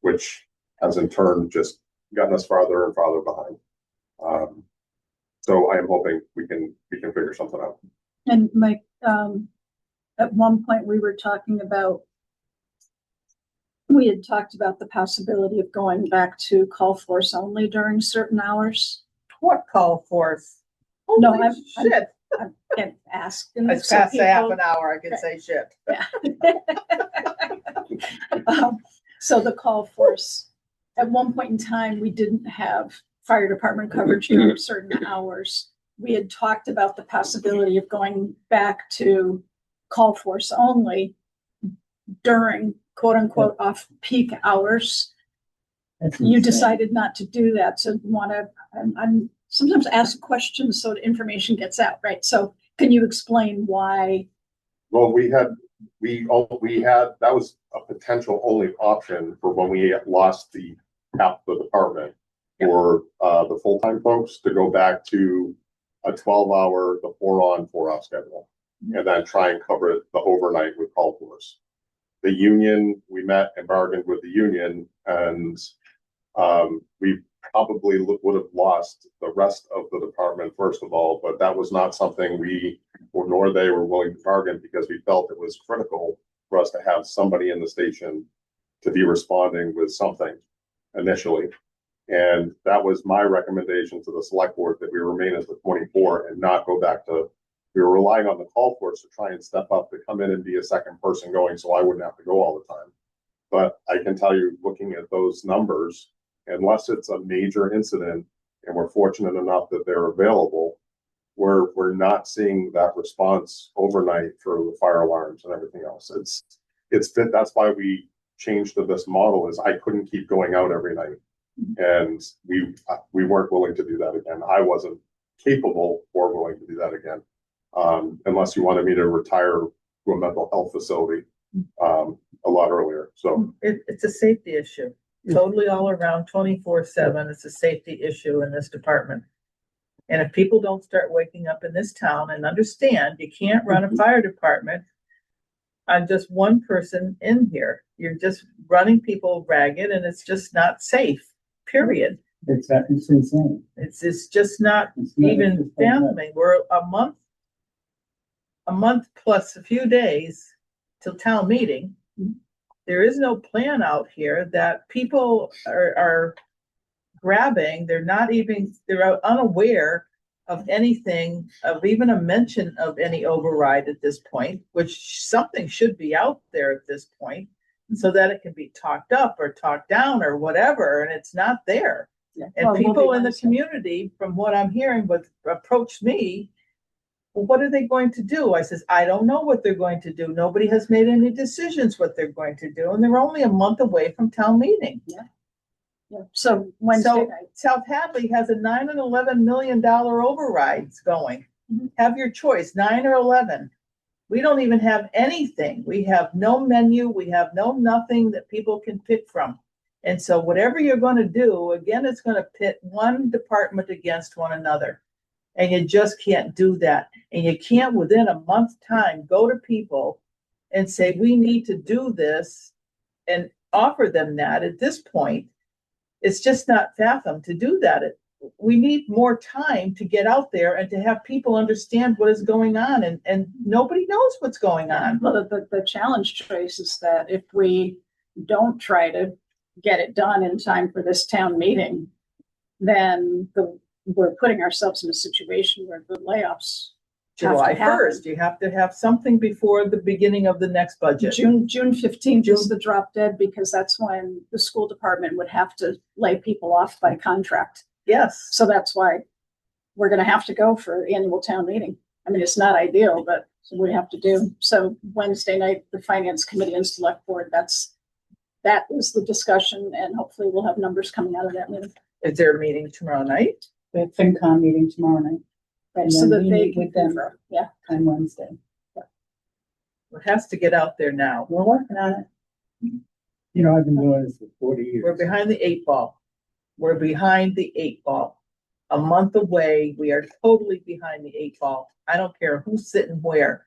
which has in turn just gotten us farther and farther behind. So I am hoping we can figure something out. And Mike, at one point we had talked about the possibility of going back to call force only during certain hours. What call force? No, Holy shit. I'm asking. It's past half an hour, I can say shit. Yeah. So the call force, at one point in time, we didn't have fire department coverage during certain hours. We had talked about the possibility of going back to call force only during quote unquote off peak hours. You decided not to do that. So I'm sometimes ask questions so the information gets out, right? So can you explain why? Well, we had that was a potential only option for when we lost the half the department for the full-time folks to go back to a 12-hour, the 4-on, 4-off schedule, and then try and cover it the overnight with call force. The union, we met and bargained with the union, and we probably would have lost the rest of the department, first of all, but that was not something nor they were willing to bargain, because we felt it was critical for us to have somebody in the station to be responding with something initially. And that was my recommendation to the select board, that we remain as the 24 and not go back to, we were relying on the call force to try and step up to come in and be a second person going, so I wouldn't have to go all the time. But I can tell you, looking at those numbers, unless it's a major incident and we're fortunate enough that they're available, we're not seeing that response overnight for the fire alarms and everything else. That's why we changed to this model, is I couldn't keep going out every night. And we weren't willing to do that again. I wasn't capable or willing to do that again, unless you wanted me to retire to a mental health facility a lot earlier. So it's a safety issue, totally all around, 24/7. It's a safety issue in this department. And if people don't start waking up in this town and understand you can't run a fire department on just one person in here, you're just running people ragged, and it's just not safe, period. It's insane. It's just not even fathoming. We're a month plus a few days till town meeting. There is no plan out here that people are grabbing. They're unaware of anything, of even a mention of any override at this point, which something should be out there at this point, so that it can be talked up or talked down or whatever, and it's not there. Yeah. And Well, people in the community, from what I'm hearing, would approach me, well, what are they going to do? I says, I don't know what they're going to do. Nobody has made any decisions what they're going to do, and they're only a month away from town meeting. Yeah. So Wednesday night. South Hadley has a $9 and $11 million overrides going. Have your choice, 9 or 11. We don't even have anything. We have no menu. We have no nothing that people can pick from. And so whatever you're gonna do, again, it's gonna pit one department against one another. And you just can't do that. And you can't within a month's time go to people and say, we need to do this and offer them that at this point. It's just not fathomed to do that. We need more time to get out there and to have people understand what is going on, and nobody knows what's going on. Well, the challenge, Trace, is that if we don't try to get it done in time for this town meeting, then we're putting ourselves in a situation where the layoffs have July to happen. 1st, you have to have something before the beginning of the next budget. June 15th is the drop dead, because that's when the school department would have to lay people off by contract. Yes. So that's why we're gonna have to go for the annual town meeting. I mean, it's not ideal, but we have to do. So Wednesday night, the finance committee and select board, that is the discussion, and hopefully we'll have numbers coming out of that meeting. Is there a meeting tomorrow night? We have FinCom meeting tomorrow night. Right, And so then that we they meet can with them confirm. Yeah. on Wednesday. It has to get out there now. We're working on it. You know, I've been doing this for 40 years. We're behind the 8 ball. We're behind the 8 ball. A month away, we are totally behind the 8 ball. I don't care who's sitting where.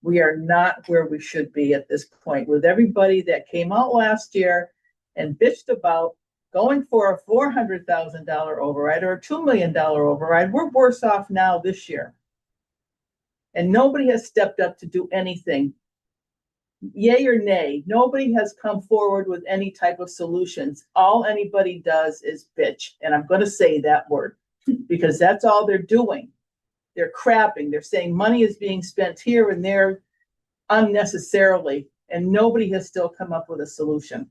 We are not where we should be at this point. With everybody that came out last year and bitched about going for a $400,000 override or a $2 million override, we're worse off now this year. And nobody has stepped up to do anything. Yay or nay, nobody has come forward with any type of solutions. All anybody does is bitch. And I'm going to say that word because that's all they're doing. They're crapping. They're saying money is being spent here and there unnecessarily, and nobody has still come up with a solution.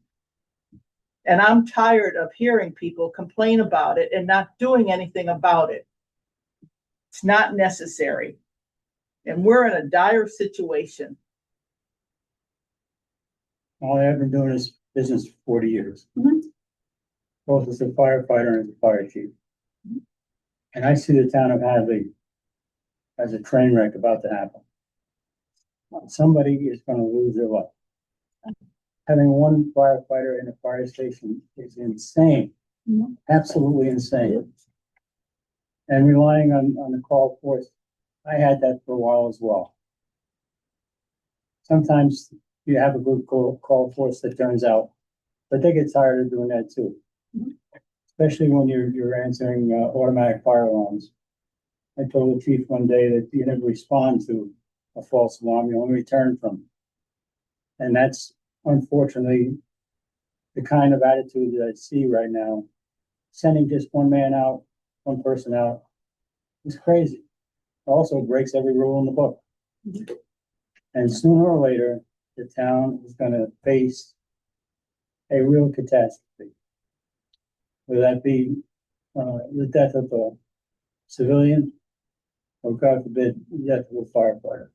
And I'm tired of hearing people complain about it and not doing anything about it. It's not necessary. And we're in a dire situation. All I've been doing is business for 40 years. Mhm. Both as a firefighter and as a fire chief. And I see the town of Hadley as a train wreck about to happen. Somebody is gonna lose their life. Having one firefighter in a fire station is insane, Mhm. absolutely insane. And relying on the call force, I had that for a while as well. Sometimes you have a good call force that turns out, but they get tired of doing that too. Mhm. Especially when you're answering automatic fire alarms. I told the chief one day that you never respond to a false alarm, you only return from it. And that's unfortunately the kind of attitude that I see right now. Sending just one man out, one person out is crazy. Also breaks every rule in the book. And sooner or later, the town is gonna face a real catastrophe. Whether that be the death of a civilian, or God forbid, the death of a firefighter.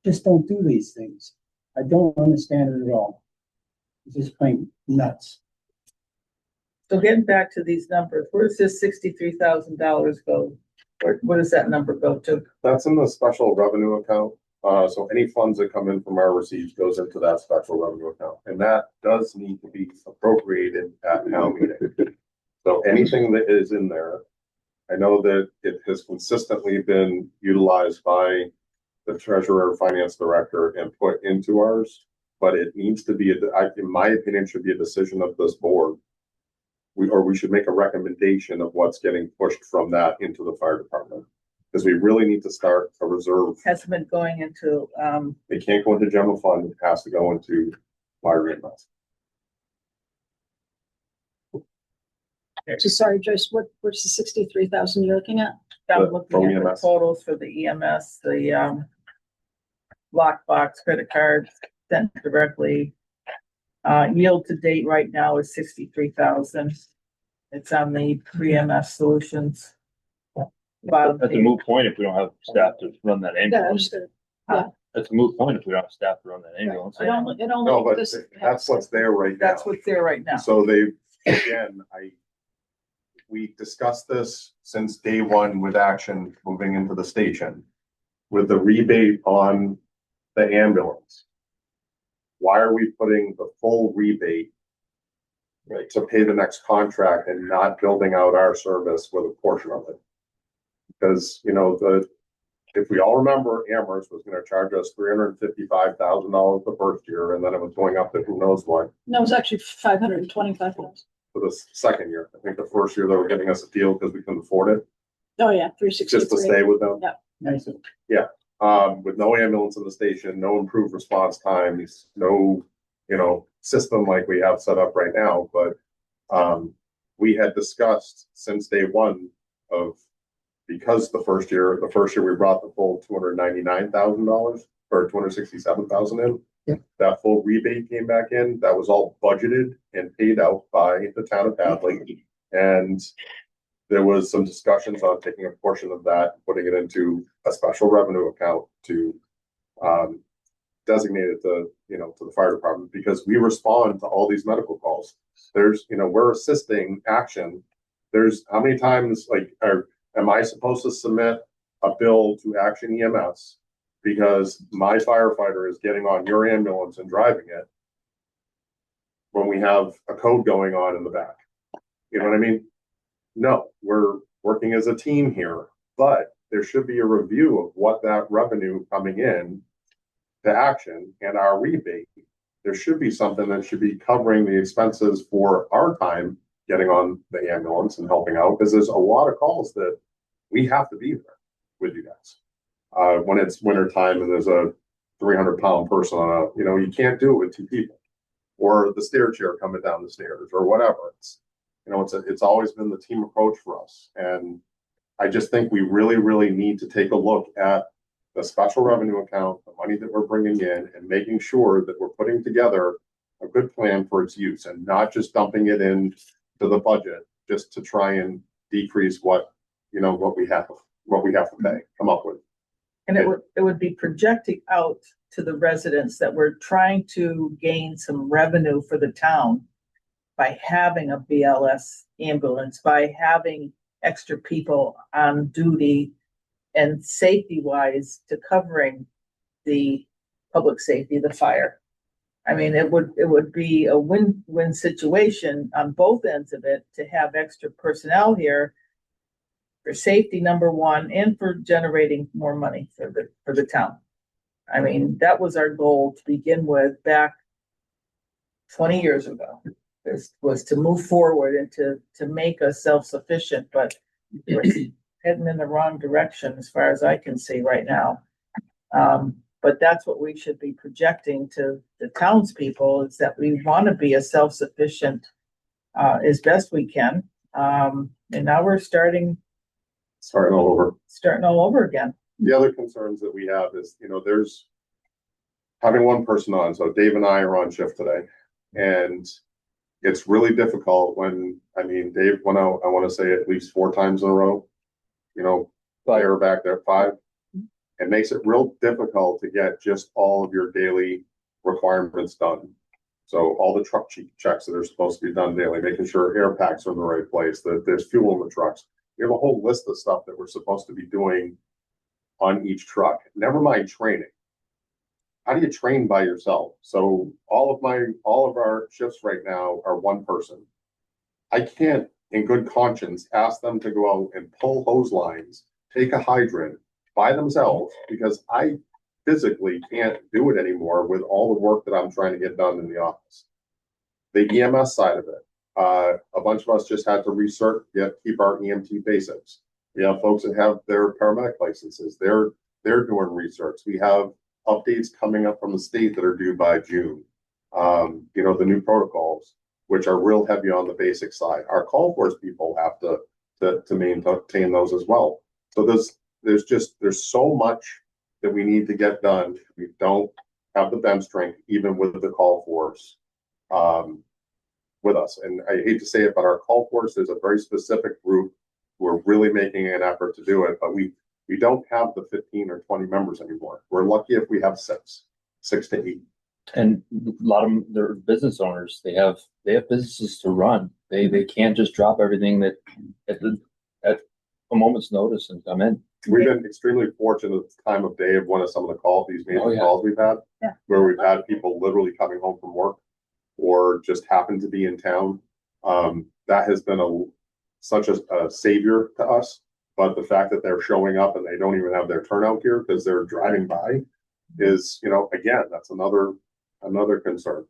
Just don't do these things. I don't understand it at all. It's just plain nuts. So getting back to these numbers, where does this $63,000 go? Where does that number go to? That's in the special revenue account. So any funds that come in from our receipts goes into that special revenue account, and that does need to be appropriated at town meeting. So anything that is in there, I know that it has consistently been utilized by the treasurer, finance director, and put into ours, but it needs to be, in my opinion, should be a decision of this board. We should make a recommendation of what's getting pushed from that into the fire department. Because we really need to start a reserve. Hasn't been going into, It can't go into general fund, it has to go into fire EMS. So sorry, Joyce, what's the 63,000 you're looking at? I'm looking From at the EMS. totals for the EMS, the lockbox, credit cards sent directly. Yield to date right now is 63,000. It's on the pre-EMS solutions. Bottom That's a page. moot point if we don't have staff to run that Yeah, ambulance. yeah. That's a moot point if we don't have staff to run that ambulance. It only, No, but this. that's what's there right now. That's what's there right now. So we discussed this since day one with action moving into the station. With the rebate on the ambulance. Why are we putting the full rebate Right. to pay the next contract and not building out our service with a portion of it. Because, you know, if we all remember, Amherst was gonna charge us $355,000 the first year, and then it was going up to who knows what No, it was actually $525. for the second year. I think the first year they were giving us a deal because we couldn't afford it, Oh, yeah, just to 363. stay with them. Yeah. Nice. With no ambulance in the station, no improved response times, no, you know, system like we have set up right now, but we had discussed since day one of, because the first year we brought the full $299,000 or 267,000 in. Yeah. That full rebate came back in. That was all budgeted and paid out by the town of Hadley. And there was some discussions on taking a portion of that, putting it into a special revenue account to designate it to, you know, to the fire department, because we respond to all these medical calls. There's, you know, we're assisting action. There's how many times, like, am I supposed to submit a bill to Action EMS because my firefighter is getting on your ambulance and driving it when we have a code going on in the back? You know what I mean? No, we're working as a team here, but there should be a review of what that revenue coming in to Action and our rebate. There should be something that should be covering the expenses for our time getting on the ambulance and helping out, because there's a lot of calls that we have to be there with you guys. When it's winter time and there's a 300-pound person on a, you know, you can't do it with two people, or the stair chair coming down the stairs or whatever. It's, you know, it's always been the team approach for us. And I just think we really, really need to take a look at the special revenue account, the money that we're bringing in, and making sure that we're putting together a good plan for its use and not just dumping it in to the budget just to try and decrease what, you know, what we have to pay, come up with. And it would be projecting out to the residents that we're trying to gain some revenue for the town by having a BLS ambulance, by having extra people on duty, and safety wise to covering the public safety, the fire. I mean, it would be a win-win situation on both ends of it to have extra personnel here for safety, number one, and for generating more money for the town. I mean, that was our goal to begin with back 20 years ago. Was to move forward and to make us self-sufficient, but we're heading in the wrong direction as far as I can see right now. But that's what we should be projecting to the townspeople, is that we want to be as self-sufficient as best we can. And now we're starting all over again. The other concerns that we have is, you know, there's having one person on. So Dave and I are on shift today, and it's really difficult when, I mean, Dave went out, I want to say at least 4 times in a row, you know, fire back there 5. It makes it real difficult to get just all of your daily requirements done. So all the truck checks that are supposed to be done daily, making sure air packs are in the right place, that there's fuel in the trucks. We have a whole list of stuff that we're supposed to be doing on each truck, never mind training. How do you train by yourself? So all of our shifts right now are one person. I can't, in good conscience, ask them to go out and pull hose lines, take a hydrant by themselves, because I physically can't do it anymore with all the work that I'm trying to get done in the office. The EMS side of it, a bunch of us just had to keep our EMT basics. We have folks that have their paramedic licenses. They're doing research. We have updates coming up from the state that are due by June. You know, the new protocols, which are real heavy on the basic side. Our call force people have to maintain those as well. So there's so much that we need to get done. We don't have the bench strength, even with the call force with us. And I hate to say it, but our call force, there's a very specific group who are really making an effort to do it, but we don't have the 15 or 20 members anymore. We're lucky if we have 6 to 8. And a lot of them, they're business owners. They have businesses to run. They can't just drop everything that at a moment's notice and come in. We've been extremely fortunate at the time of day of one of some of the calls we've had, Yeah. where we've had people literally coming home from work or just happen to be in town. That has been such a savior to us. But the fact that they're showing up and they don't even have their turnout gear because they're driving by is, again, that's another concern.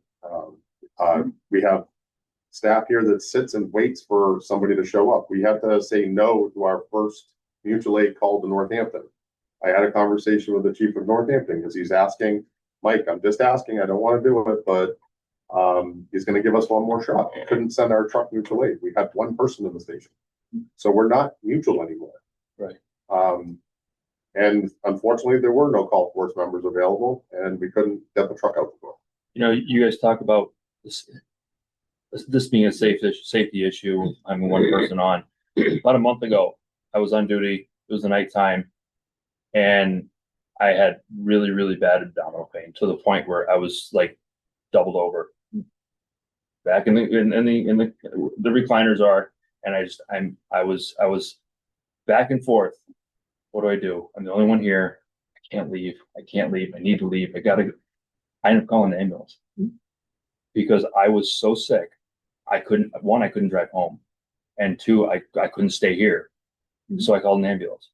We have staff here that sits and waits for somebody to show up. We had to say no to our first mutual aid call to Northampton. I had a conversation with the chief of Northampton because he's asking, Mike, I'm just asking, I don't want to do it, but he's going to give us one more shot. We couldn't send our truck mutual aid. We had one person in the station. So we're not mutual anymore. Right. And unfortunately, there were no call force members available, and we couldn't get the truck out the door. You guys talk about this being a safety issue. I'm one person on. About a month ago, I was on duty. It was the nighttime, and I had really, really bad abdominal pain to the point where I was like doubled over. Back in the recliners are, and I was back and forth. What do? I'm the only one here. I can't leave. I need to leave. I ended up calling the ambulance because I was so sick. I couldn't drive home, and two, I couldn't stay here. So I called an ambulance.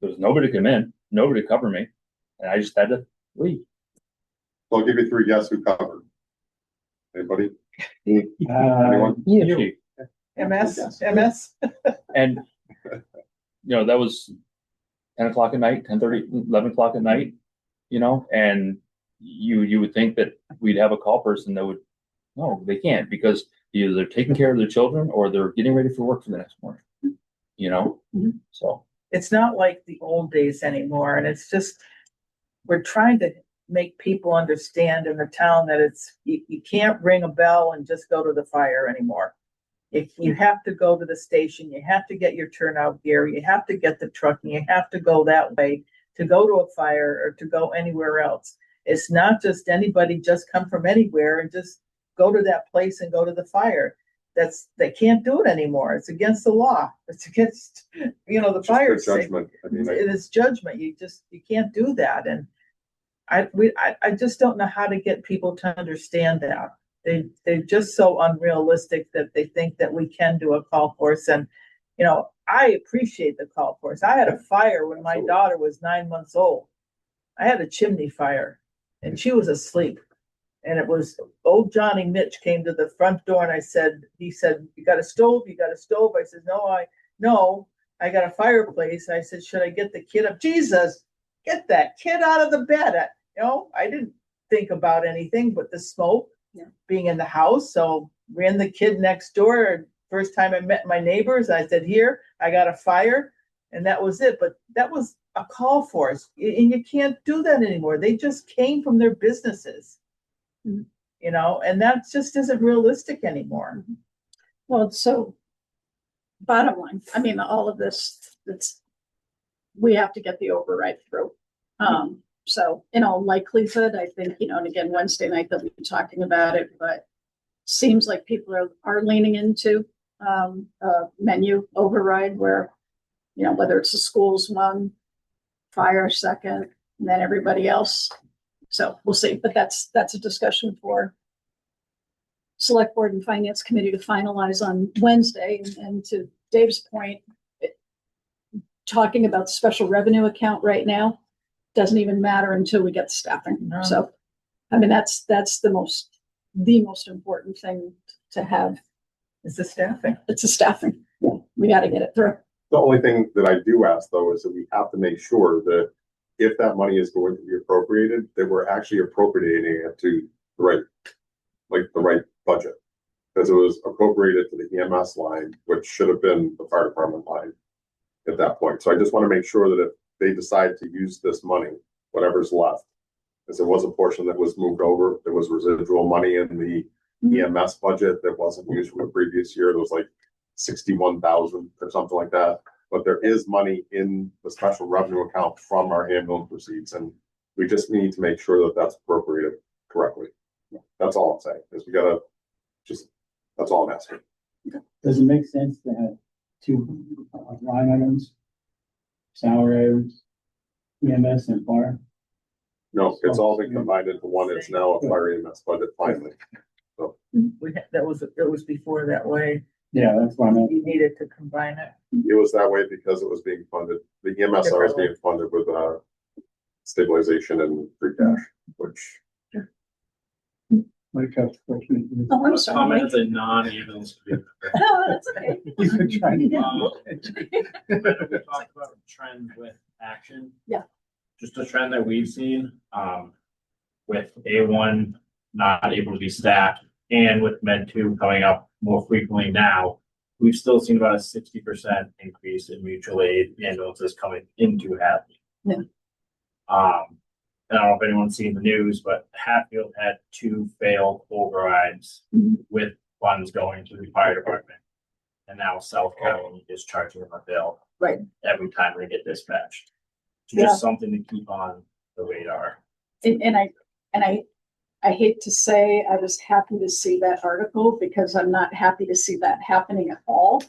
There was nobody to come in, nobody to cover me, and I just had to leave. So I'll give you 3 guesses who covered. Anybody? Anyone? You. MS. And that was 10 o'clock at night, 10:30, 11 o'clock at night, and you would think that we'd have a call person that would, no, they can't, because either they're taking care of their children or they're getting ready for work for the next morning, so. It's not like the old days anymore. And it's just, we're trying to make people understand in the town that you can't ring a bell and just go to the fire anymore. If you have to go to the station, you have to get your turnout gear, you have to get the truck, and you have to go that way to go to a fire or to go anywhere else. It's not just anybody just come from anywhere and just go to that place and go to the fire. They can't do it anymore. It's against the law. It's against, the fire. Judgment. It is judgment. You can't do that. And I just don't know how to get people to understand that. They're just so unrealistic that they think that we can do a call force. And, I appreciate the call force. I had a fire when my daughter was 9 months old. I had a chimney fire and she was asleep. And it was old Johnny Mitch came to the front door and he said, you got a stove? You got a stove? I said, no, I got a fireplace. I said, should I get the kid up? Jesus, get that kid out of the bed. I didn't think about anything but the smoke being in the house. So ran the kid next door. First time I met my neighbors, I said, here, I got a fire. And that was it. But that was a call for us. And you can't do that anymore. They just came from their businesses. And that just isn't realistic anymore. Well, so bottom line, all of this, we have to get the override through. So in all likelihood, I think, and again, Wednesday night they'll be talking about it, but seems like people are leaning into a menu override where, whether it's the schools one, fire second, and then everybody else. So we'll see, but that's a discussion for Select Board and Finance Committee to finalize on Wednesday. And to Dave's point, talking about the special revenue account right now doesn't even matter until we get the staffing. No. So, that's the most important thing to have. It's the staffing. It's the staffing. We got to get it through. The only thing that I do ask, though, is that we have to make sure that if that money is going to be appropriated, that we're actually appropriating it to the right budget. Because it was appropriated to the EMS line, which should have been the fire department line at that point. So I just want to make sure that if they decide to use this money, whatever's left, because there was a portion that was moved over, there was residual money in the EMS budget that wasn't used from the previous year. There was like 61,000 or something like that. But there is money in the special revenue account from our ambulance receipts, and we just need to make sure that that's appropriated correctly. That's all I'm saying, is that's all I'm asking. Does it make sense to have 2 line items? Salary items, EMS and fire? No, it's all been combined into one. It's now a fire EMS budget finally. So That was, it was before that way. Yeah, that's what I meant. You needed to combine it. It was that way because it was being funded, the EMSR was being funded with, stabilization and free cash, which. Like a question. Oh, I'm sorry. Comment as a non-ambulance. No, that's okay. You've been trying to. We talked about trend with action. Yeah. Just a trend that we've seen, with A1 not able to be staffed and with Med 2 coming up more frequently now, we've still seen about a 60% increase in mutual aid ambulances coming into Hadley. Yeah. I don't know if anyone's seen the news, but Hatfield had 2 failed overrides with funds going to the fire department. And now South County is charging them a bill. Right. Every time they get dispatched. It's Yeah. just something to keep on the radar. And I hate to say I was happy to see that article because I'm not happy to see that happening at all.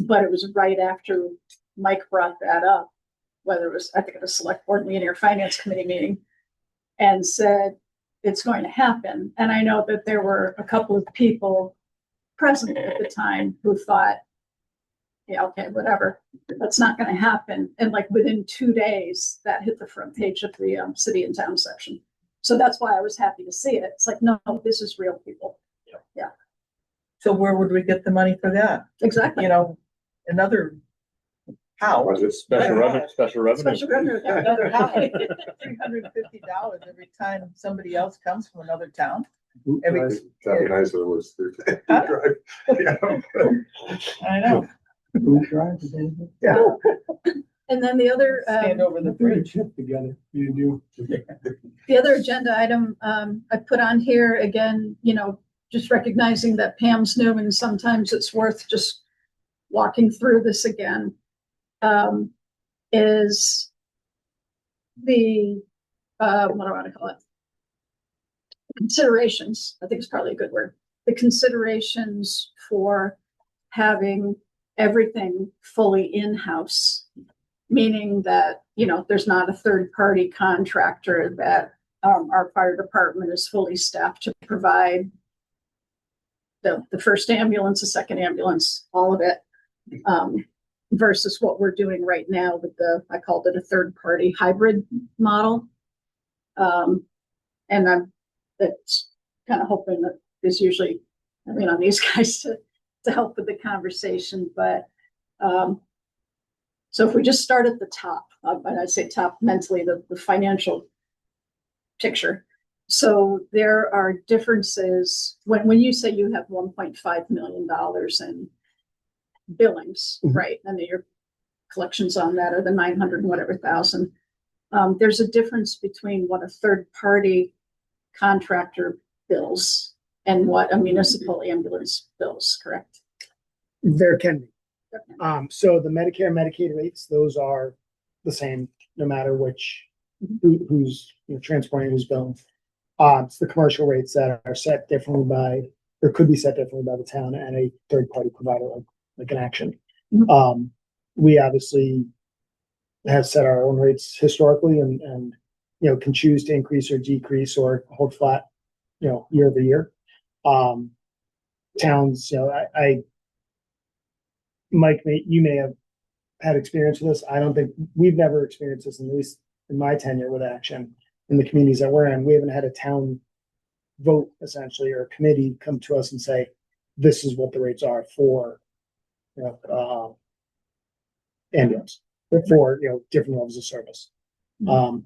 But it was right after Mike brought that up, whether it was, I think it was select board meeting or finance committee meeting, and said it's going to happen. And I know that there were a couple of people present at the time who thought, yeah, okay, whatever, that's not going to happen. And like within 2 days, that hit the front page of the city and town section. So that's why I was happy to see it. It's like, no, this is real, people. Yeah, So where would we get the money for that? exactly. You know, another how? Special revenue, special revenue. Special revenue. Another how? $350 every time somebody else comes from another town. Every, That'd be nice if it was through. Huh? Yeah. I know. Who drives it? Yeah. And then the other, Stand over the bridge. Ship together, you do. the other agenda item I put on here again, you know, just recognizing that Pam's new and sometimes it's worth just walking through this again, is the, what do I want to call it? Considerations, I think it's probably a good word. The considerations for having everything fully in-house, meaning that, you know, there's not a third-party contractor, that our fire department is fully staffed to provide the first ambulance, the second ambulance, all of it, versus what we're doing right now with I called it a third-party hybrid model. And that's kind of hoping that there's usually, I mean, on these guys to help with the conversation, but so if we just start at the top, and I say top mentally, the financial picture. So there are differences when you say you have $1.5 million in billings, right? And your collections on that are the 900 and whatever thousand. There's a difference between what a third party contractor bills and what a municipal ambulance bills, correct? There can be. Okay. So the Medicare, Medicaid rates, those are the same, no matter which, who's transporting, who's billing. It's the commercial rates that are set differently by, or could be set differently by the town and a third party provider like an Action. We obviously have set our own rates historically and can choose to increase or decrease or hold flat, year over year. Towns, Mike, you may have had experience with this. I don't think we've never experienced this, at least in my tenure with Action in the communities that we're in. We haven't had a town vote essentially or a committee come to us and say, this is what the rates are for, ambulance, for, different levels of service. The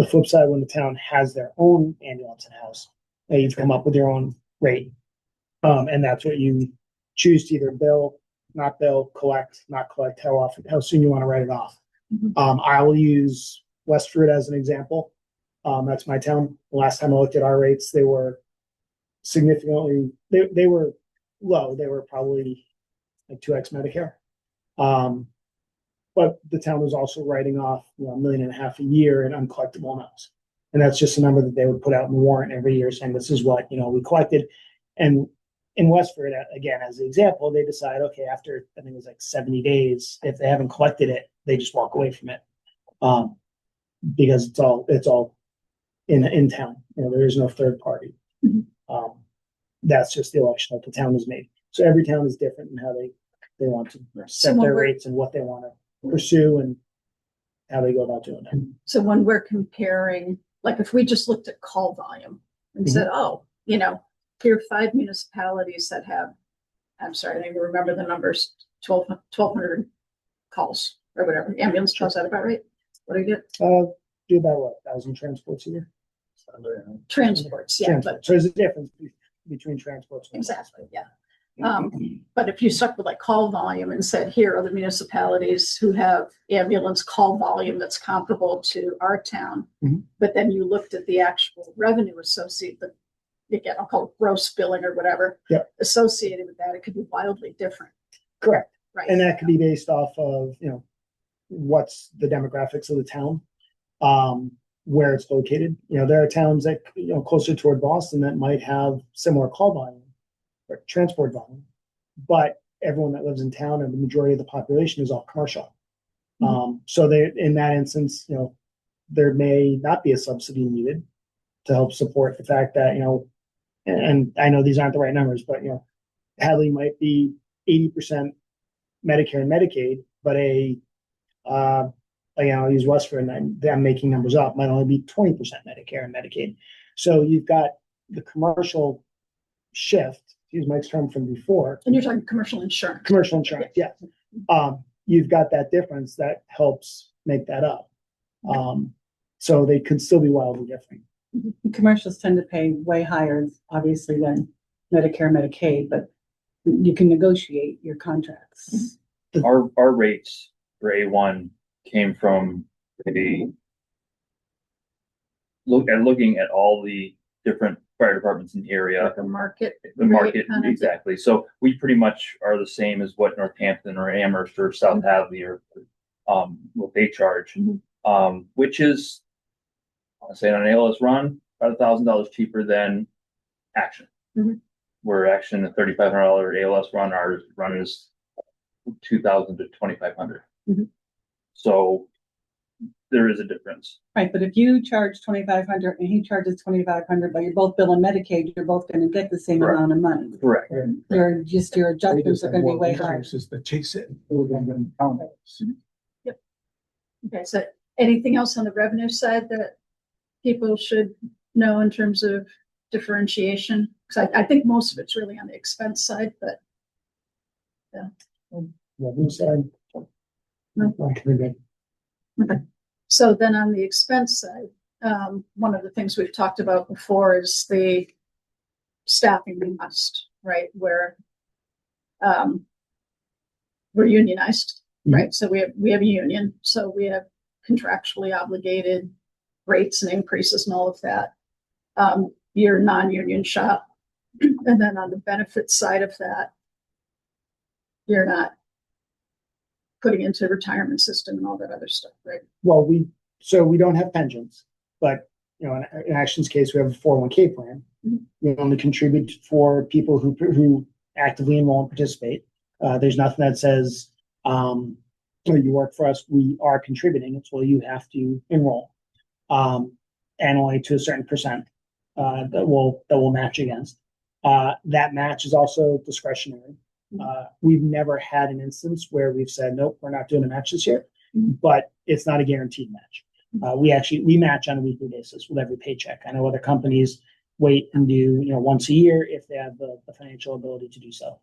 flip side, when the town has their own ambulance in-house, you've come up with your own rate. And that's what you choose to either bill, not bill, collect, not collect, how often, how soon you want to write it off. I will use Westford as an example. That's my town. The last time I looked at our rates, they were significantly, they were low. They were probably like 2x Medicare. But the town was also writing off $1.5 million a year in uncollectible amounts. And that's just a number that they would put out in the warrant every year saying this is what we collected. And in Westford, again, as an example, they decide, okay, after I think it was like 70 days, if they haven't collected it, they just walk away from it. Because it's all in town. There is no third party. that's just the election that the town has made. So every town is different in how they want to set when their we're- rates and what they want to pursue and how they go about doing that. So when we're comparing, like if we just looked at call volume and said, oh, you know, here are 5 municipalities that have, I'm sorry, I don't even remember the numbers, 1,200 calls or whatever, ambulance calls, is that about right? What do you get? Do about what, 1,000 transports a year? Transports, yeah, Transport. but So there's a difference between transports. and- exactly, yeah. But if you stuck with like call volume and said, here are the municipalities who have ambulance call volume that's comparable to our town. Mhm. But then you looked at the actual revenue associated, again, I'll call it gross billing or whatever. Yep. Associated with that, it could be wildly different, Correct. right? And that could be based off of, what's the demographics of the town, where it's located. There are towns that, closer toward Boston that might have similar call volume or transport volume, but everyone that lives in town and the majority of the population is all commercial. So they, in that instance, there may not be a subsidy needed to help support the fact that, and I know these aren't the right numbers, but, Hadley might be 80% Medicare and Medicaid, but I'll use Westford, and I'm making numbers up, might only be 20% Medicare and Medicaid. So you've got the commercial shift, to use Mike's term from before. And you're talking commercial insurance. Commercial insurance, yeah. You've got that difference that helps make that up. So they could still be wildly different. Commercials tend to pay way higher, obviously, than Medicare, Medicaid, but you can negotiate your contracts. Our rates for A1 came from looking at all the different fire departments in the area. Like a market. The rate market, kind of- exactly. So we pretty much are the same as what Northampton or Amherst or South Hadley or what they charge. Which is, I'll say on an ALS run, about $1,000 cheaper than Action. Where Action, a $3,500 ALS run, our run is 2,000 to 2,500. So there is a difference. Right, but if you charge 2,500 and he charges 2,500, but you're both billing Medicaid, you're both gonna get the same Correct. amount of money. Correct. Your adjustments are gonna be way higher. That chase it. Okay, so anything else on the revenue side that people should know in terms of differentiation? Because I think most of it's really on the expense side, but Revenue side. No. Okay. okay. So then on the expense side, one of the things we've talked about before is the staffing must, right? Where we're unionized, right? So we have a union, so we have contractually obligated rates and increases and all of that. Your non-union shop, and then on the benefits side of that, you're not putting into retirement system and all that other stuff, right? Well, we don't have pensions, but in Action's case, we have a 401k plan. We only contribute for people who actively enroll and participate. There's nothing that says, you work for us, we are contributing. It's, well, you have to enroll. And only to a certain percent that will match against. That match is also discretionary. We've never had an instance where we've said, nope, we're not doing a match this year, but it's not a guaranteed match. We match on a weekly basis with every paycheck. I know other companies wait and do, once a year if they have the financial ability to do so.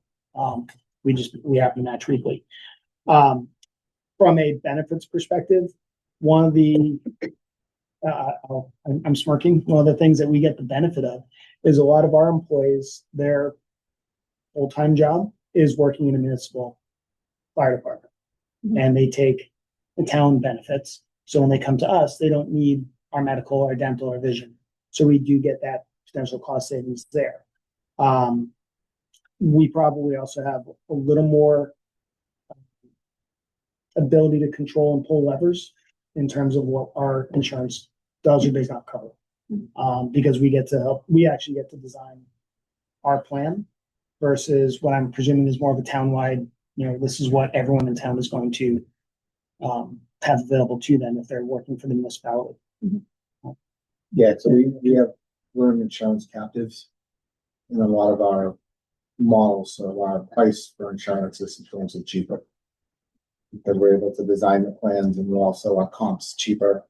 We have to match weekly. From a benefits perspective, one of the, I'm smirking, one of the things that we get the benefit of is a lot of our employees, their full-time job is working in a municipal fire department. And they take the town benefits. So when they come to us, they don't need our medical or dental or vision. So we do get that potential cost savings there. We probably also have a little more ability to control and pull levers in terms of what our insurance does or does not cover. Because we actually get to design our plan versus what I'm presuming is more of a townwide, this is what everyone in town is going to have available to them if they're working for the municipality. Yeah, so we're insurance captives. in a lot of our models, so our price for insurance is substantially cheaper. Because we're able to design the plans and also our comps cheaper.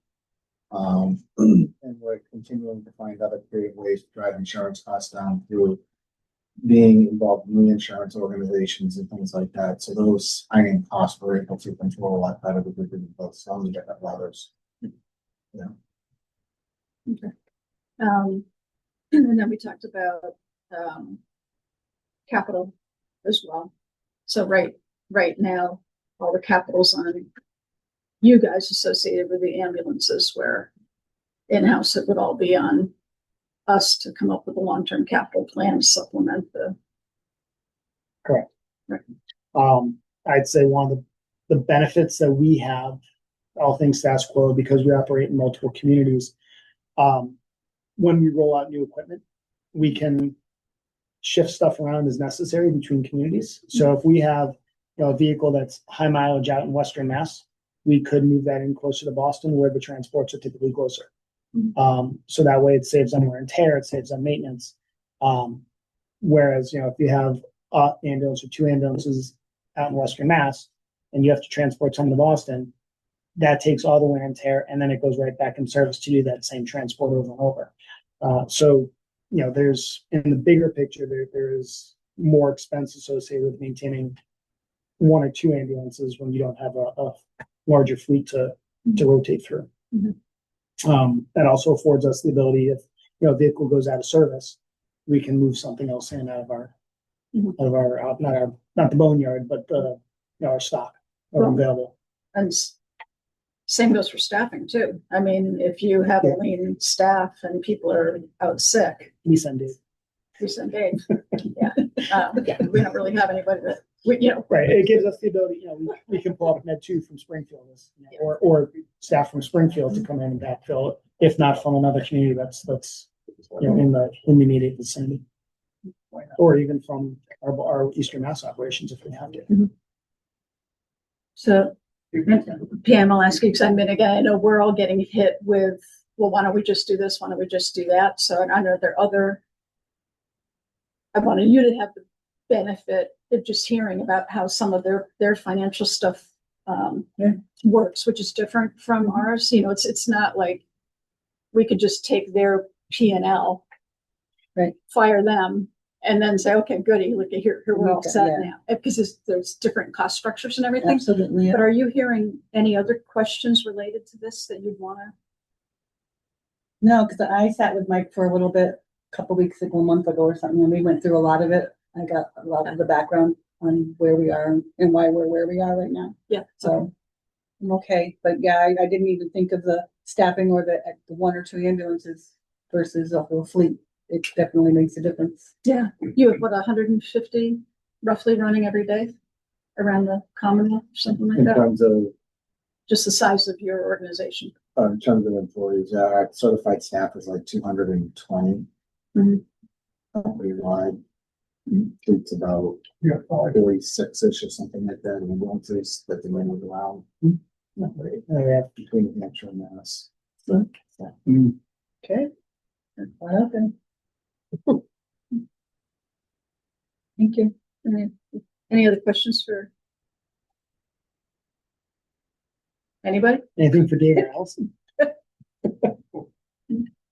And we're continuing to find other creative ways to drive insurance costs down through being involved in reinsurance organizations and things like that. So those high-end costs we're able to control a lot better because we do both some and different levers. Yeah. Okay. And then we talked about, capital as well. So right now, all the capital's on you guys associated with the ambulances, where in-house it would all be on us to come up with a long-term capital plan to supplement the. Correct. Right. I'd say one of the benefits that we have, all things status quo, because we operate in multiple communities. When we roll out new equipment, we can shift stuff around as necessary between communities. So if we have, a vehicle that's high mileage out in Western Mass, we could move that in closer to Boston where the transports are typically closer. So that way it saves on wear and tear, it saves on maintenance. Whereas, if you have ambulance or two ambulances out in Western Mass and you have to transport someone to Boston, that takes all the wear and tear, and then it goes right back in service to do that same transport over and over. So, there's, in the bigger picture, there is more expense associated with maintaining one or two ambulances when you don't have a larger fleet to rotate through. That also affords us the ability, if a vehicle goes out of service, we can move something else in out of our not the boneyard, but our stock available. And same goes for staffing too. I mean, if you have a lean staff and people are out sick, We send Dave. we send Dave. Yeah. We don't really have anybody that Right. It gives us the ability, we can pull up Med 2 from Springfield, or staff from Springfield to come in and backfill it, if not from another community that's in the immediate vicinity. Or even from our Eastern Mass operations if we have to. So, Pam, I'll ask you, because I know we're all getting hit with, well, why don't we just do this? Why don't we just do that? So I know I wanted you to have the benefit of just hearing about how some of their financial stuff works, which is different from ours. It's not like we could just take their P&L, right, fire them, and then say, okay, goody, look at here we're all Okay, set yeah. now. Because there's different cost structures and everything. absolutely. But are you hearing any other questions related to this that you'd want to? No, because I sat with Mike for a little bit, a couple weeks ago, a month ago or something, and we went through a lot of it. I got a lot of the background on where we are and why we're where we are right now. Yeah. So I'm okay, but yeah, I didn't even think of the staffing or the one or two ambulances versus a whole fleet. It definitely makes a difference. Yeah, you have 150 roughly running every day around the Commonwealth, or something like In that. terms of Just the size of your organization. employees, our certified staff is like 220. Mhm. Pretty wide. It's about 46-ish or something like that. And going to split the money around. Between New Hampshire and Mass. Okay. Wide open. Thank you. Any other questions for anybody? Anything for Dave or Allison?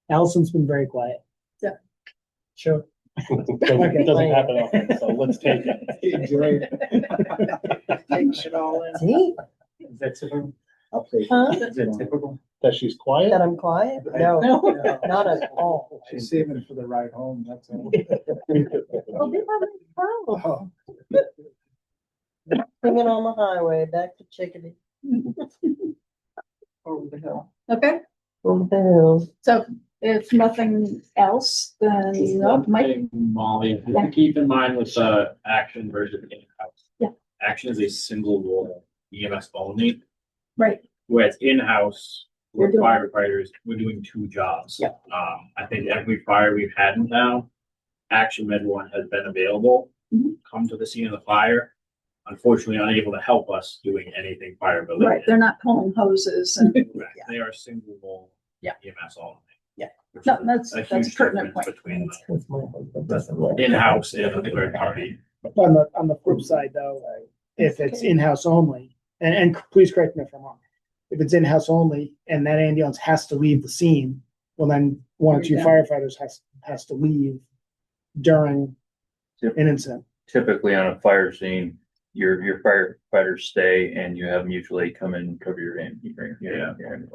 Allison's been very quiet. Yeah. Sure. Doesn't happen often, so let's take it. Enjoy it. Takes it all in. See, Is that typical? I'll take Huh? it. Is that typical? That she's quiet? that I'm quiet? No, not at all. She's saving it for the ride home, that's all. Well, we have no problem. Oh. Singing on the highway, back to Chickadee. Over the hill. Okay, Over the hills. so if nothing else, then Just no, one Mike. thing, Molly, Yeah. keep in mind with the Action version in-house. Yeah. Action is a single role EMS only, Right. whereas in-house, You're we're doing- firefighters, we're doing two jobs. Yeah. I think every fire we've had in town, Action Med One has been available, Mhm. come to the scene of the fire. Unfortunately, unable to help us doing anything fire related. Right, they're not pulling hoses and Correct. They are single role Yeah. EMS only. Yeah. No, that's a a huge pertinent difference point. between in-house and the third party. On the flip side though, if it's in-house only, and please correct me if I'm wrong. If it's in-house only and that ambulance has to leave the scene, well then one or two firefighters has to leave during an incident. Typically on a fire scene, your firefighters stay and you have mutual aid come in and cover your ambulance.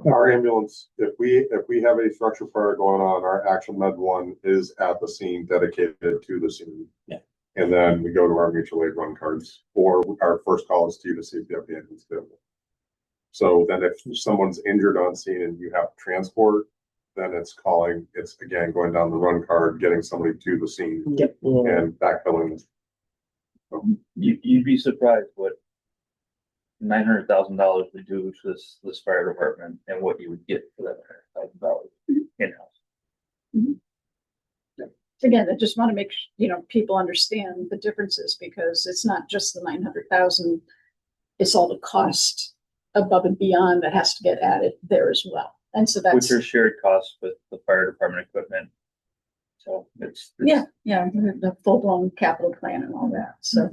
Our ambulance, if we have a structure fire going on, our Action Med 1 is at the scene, dedicated to the scene. Yeah. And then we go to our mutual aid run cards, or our first call is to you to see if you have the ambulance available. So then if someone's injured on scene and you have transport, then it's again going down the run card, getting somebody to the scene. Yep. And backfilling. You'd be surprised what $900,000 would do to this fire department and what you would get for that $900,000 in-house. Again, I just want to make, people understand the differences because it's not just the 900,000. It's all the cost above and beyond that has to get added there as well. And so that's. Which are shared costs with the fire department equipment. So it's Yeah, the full-blown capital plan and all that, so.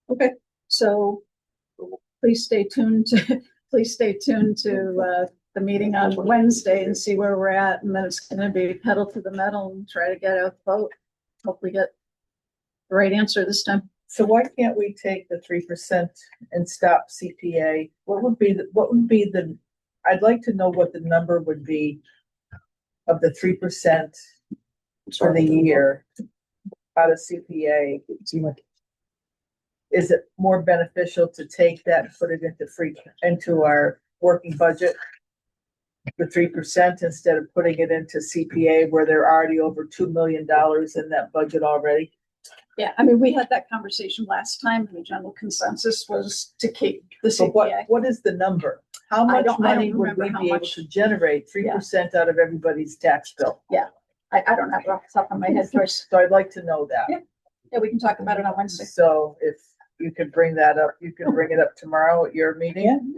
Okay, so please stay tuned to the meeting on Wednesday and see where we're at, and then it's gonna be pedal to the metal and try to get out the vote. Hopefully get the right answer this time. So why can't we take the 3% and stop CPA? What would be the, I'd like to know what the number would be of the 3% for the year out of CPA. Is it more beneficial to take that and put it into our working budget? The 3% instead of putting it into CPA where they're already over $2 million in that budget already? Yeah, I mean, we had that conversation last time, and the general consensus was to keep the So CPA. what is the number? How I much don't money would remember we how be able much. to generate 3% out of everybody's tax bill? I don't have it off the top of my head, Joyce. So I'd like to know that. Yeah, we can talk about it on Wednesday. So if you could bring that up, you can bring it up tomorrow at your meeting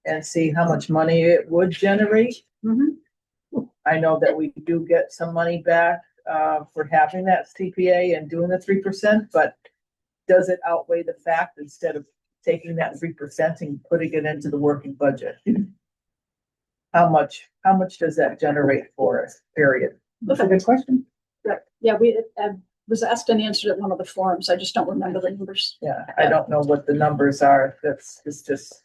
and see how much money it would generate. Mm-hmm. I know that we do get some money back for having that CPA and doing the 3%, but does it outweigh the fact instead of taking that 3% and putting it into the working budget? How much does that generate for us, period? That's a good question. Yeah, we was asked and answered at one of the forums. I just don't remember the numbers. Yeah, I don't know what the numbers are. It's just,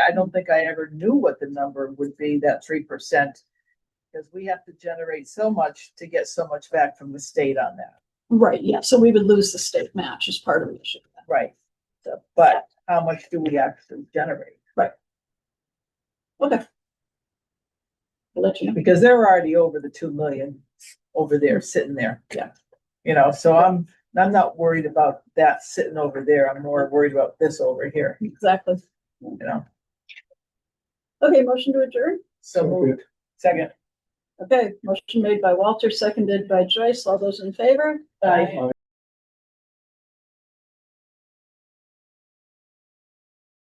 I don't think I ever knew what the number would be, that 3%. Because we have to generate so much to get so much back from the state on that. Right, yeah, so we would lose the state match as part of the issue. Right. So, but how much do we actually generate? Right. Okay. I'll let you know. Because they're already over the 2 million over there, sitting there. Yeah. So I'm not worried about that sitting over there. I'm more worried about this over here, Exactly. Okay, motion to adjourn. So moved. Second. Okay, motion made by Walter, seconded by Joyce. All those in favor? Aye.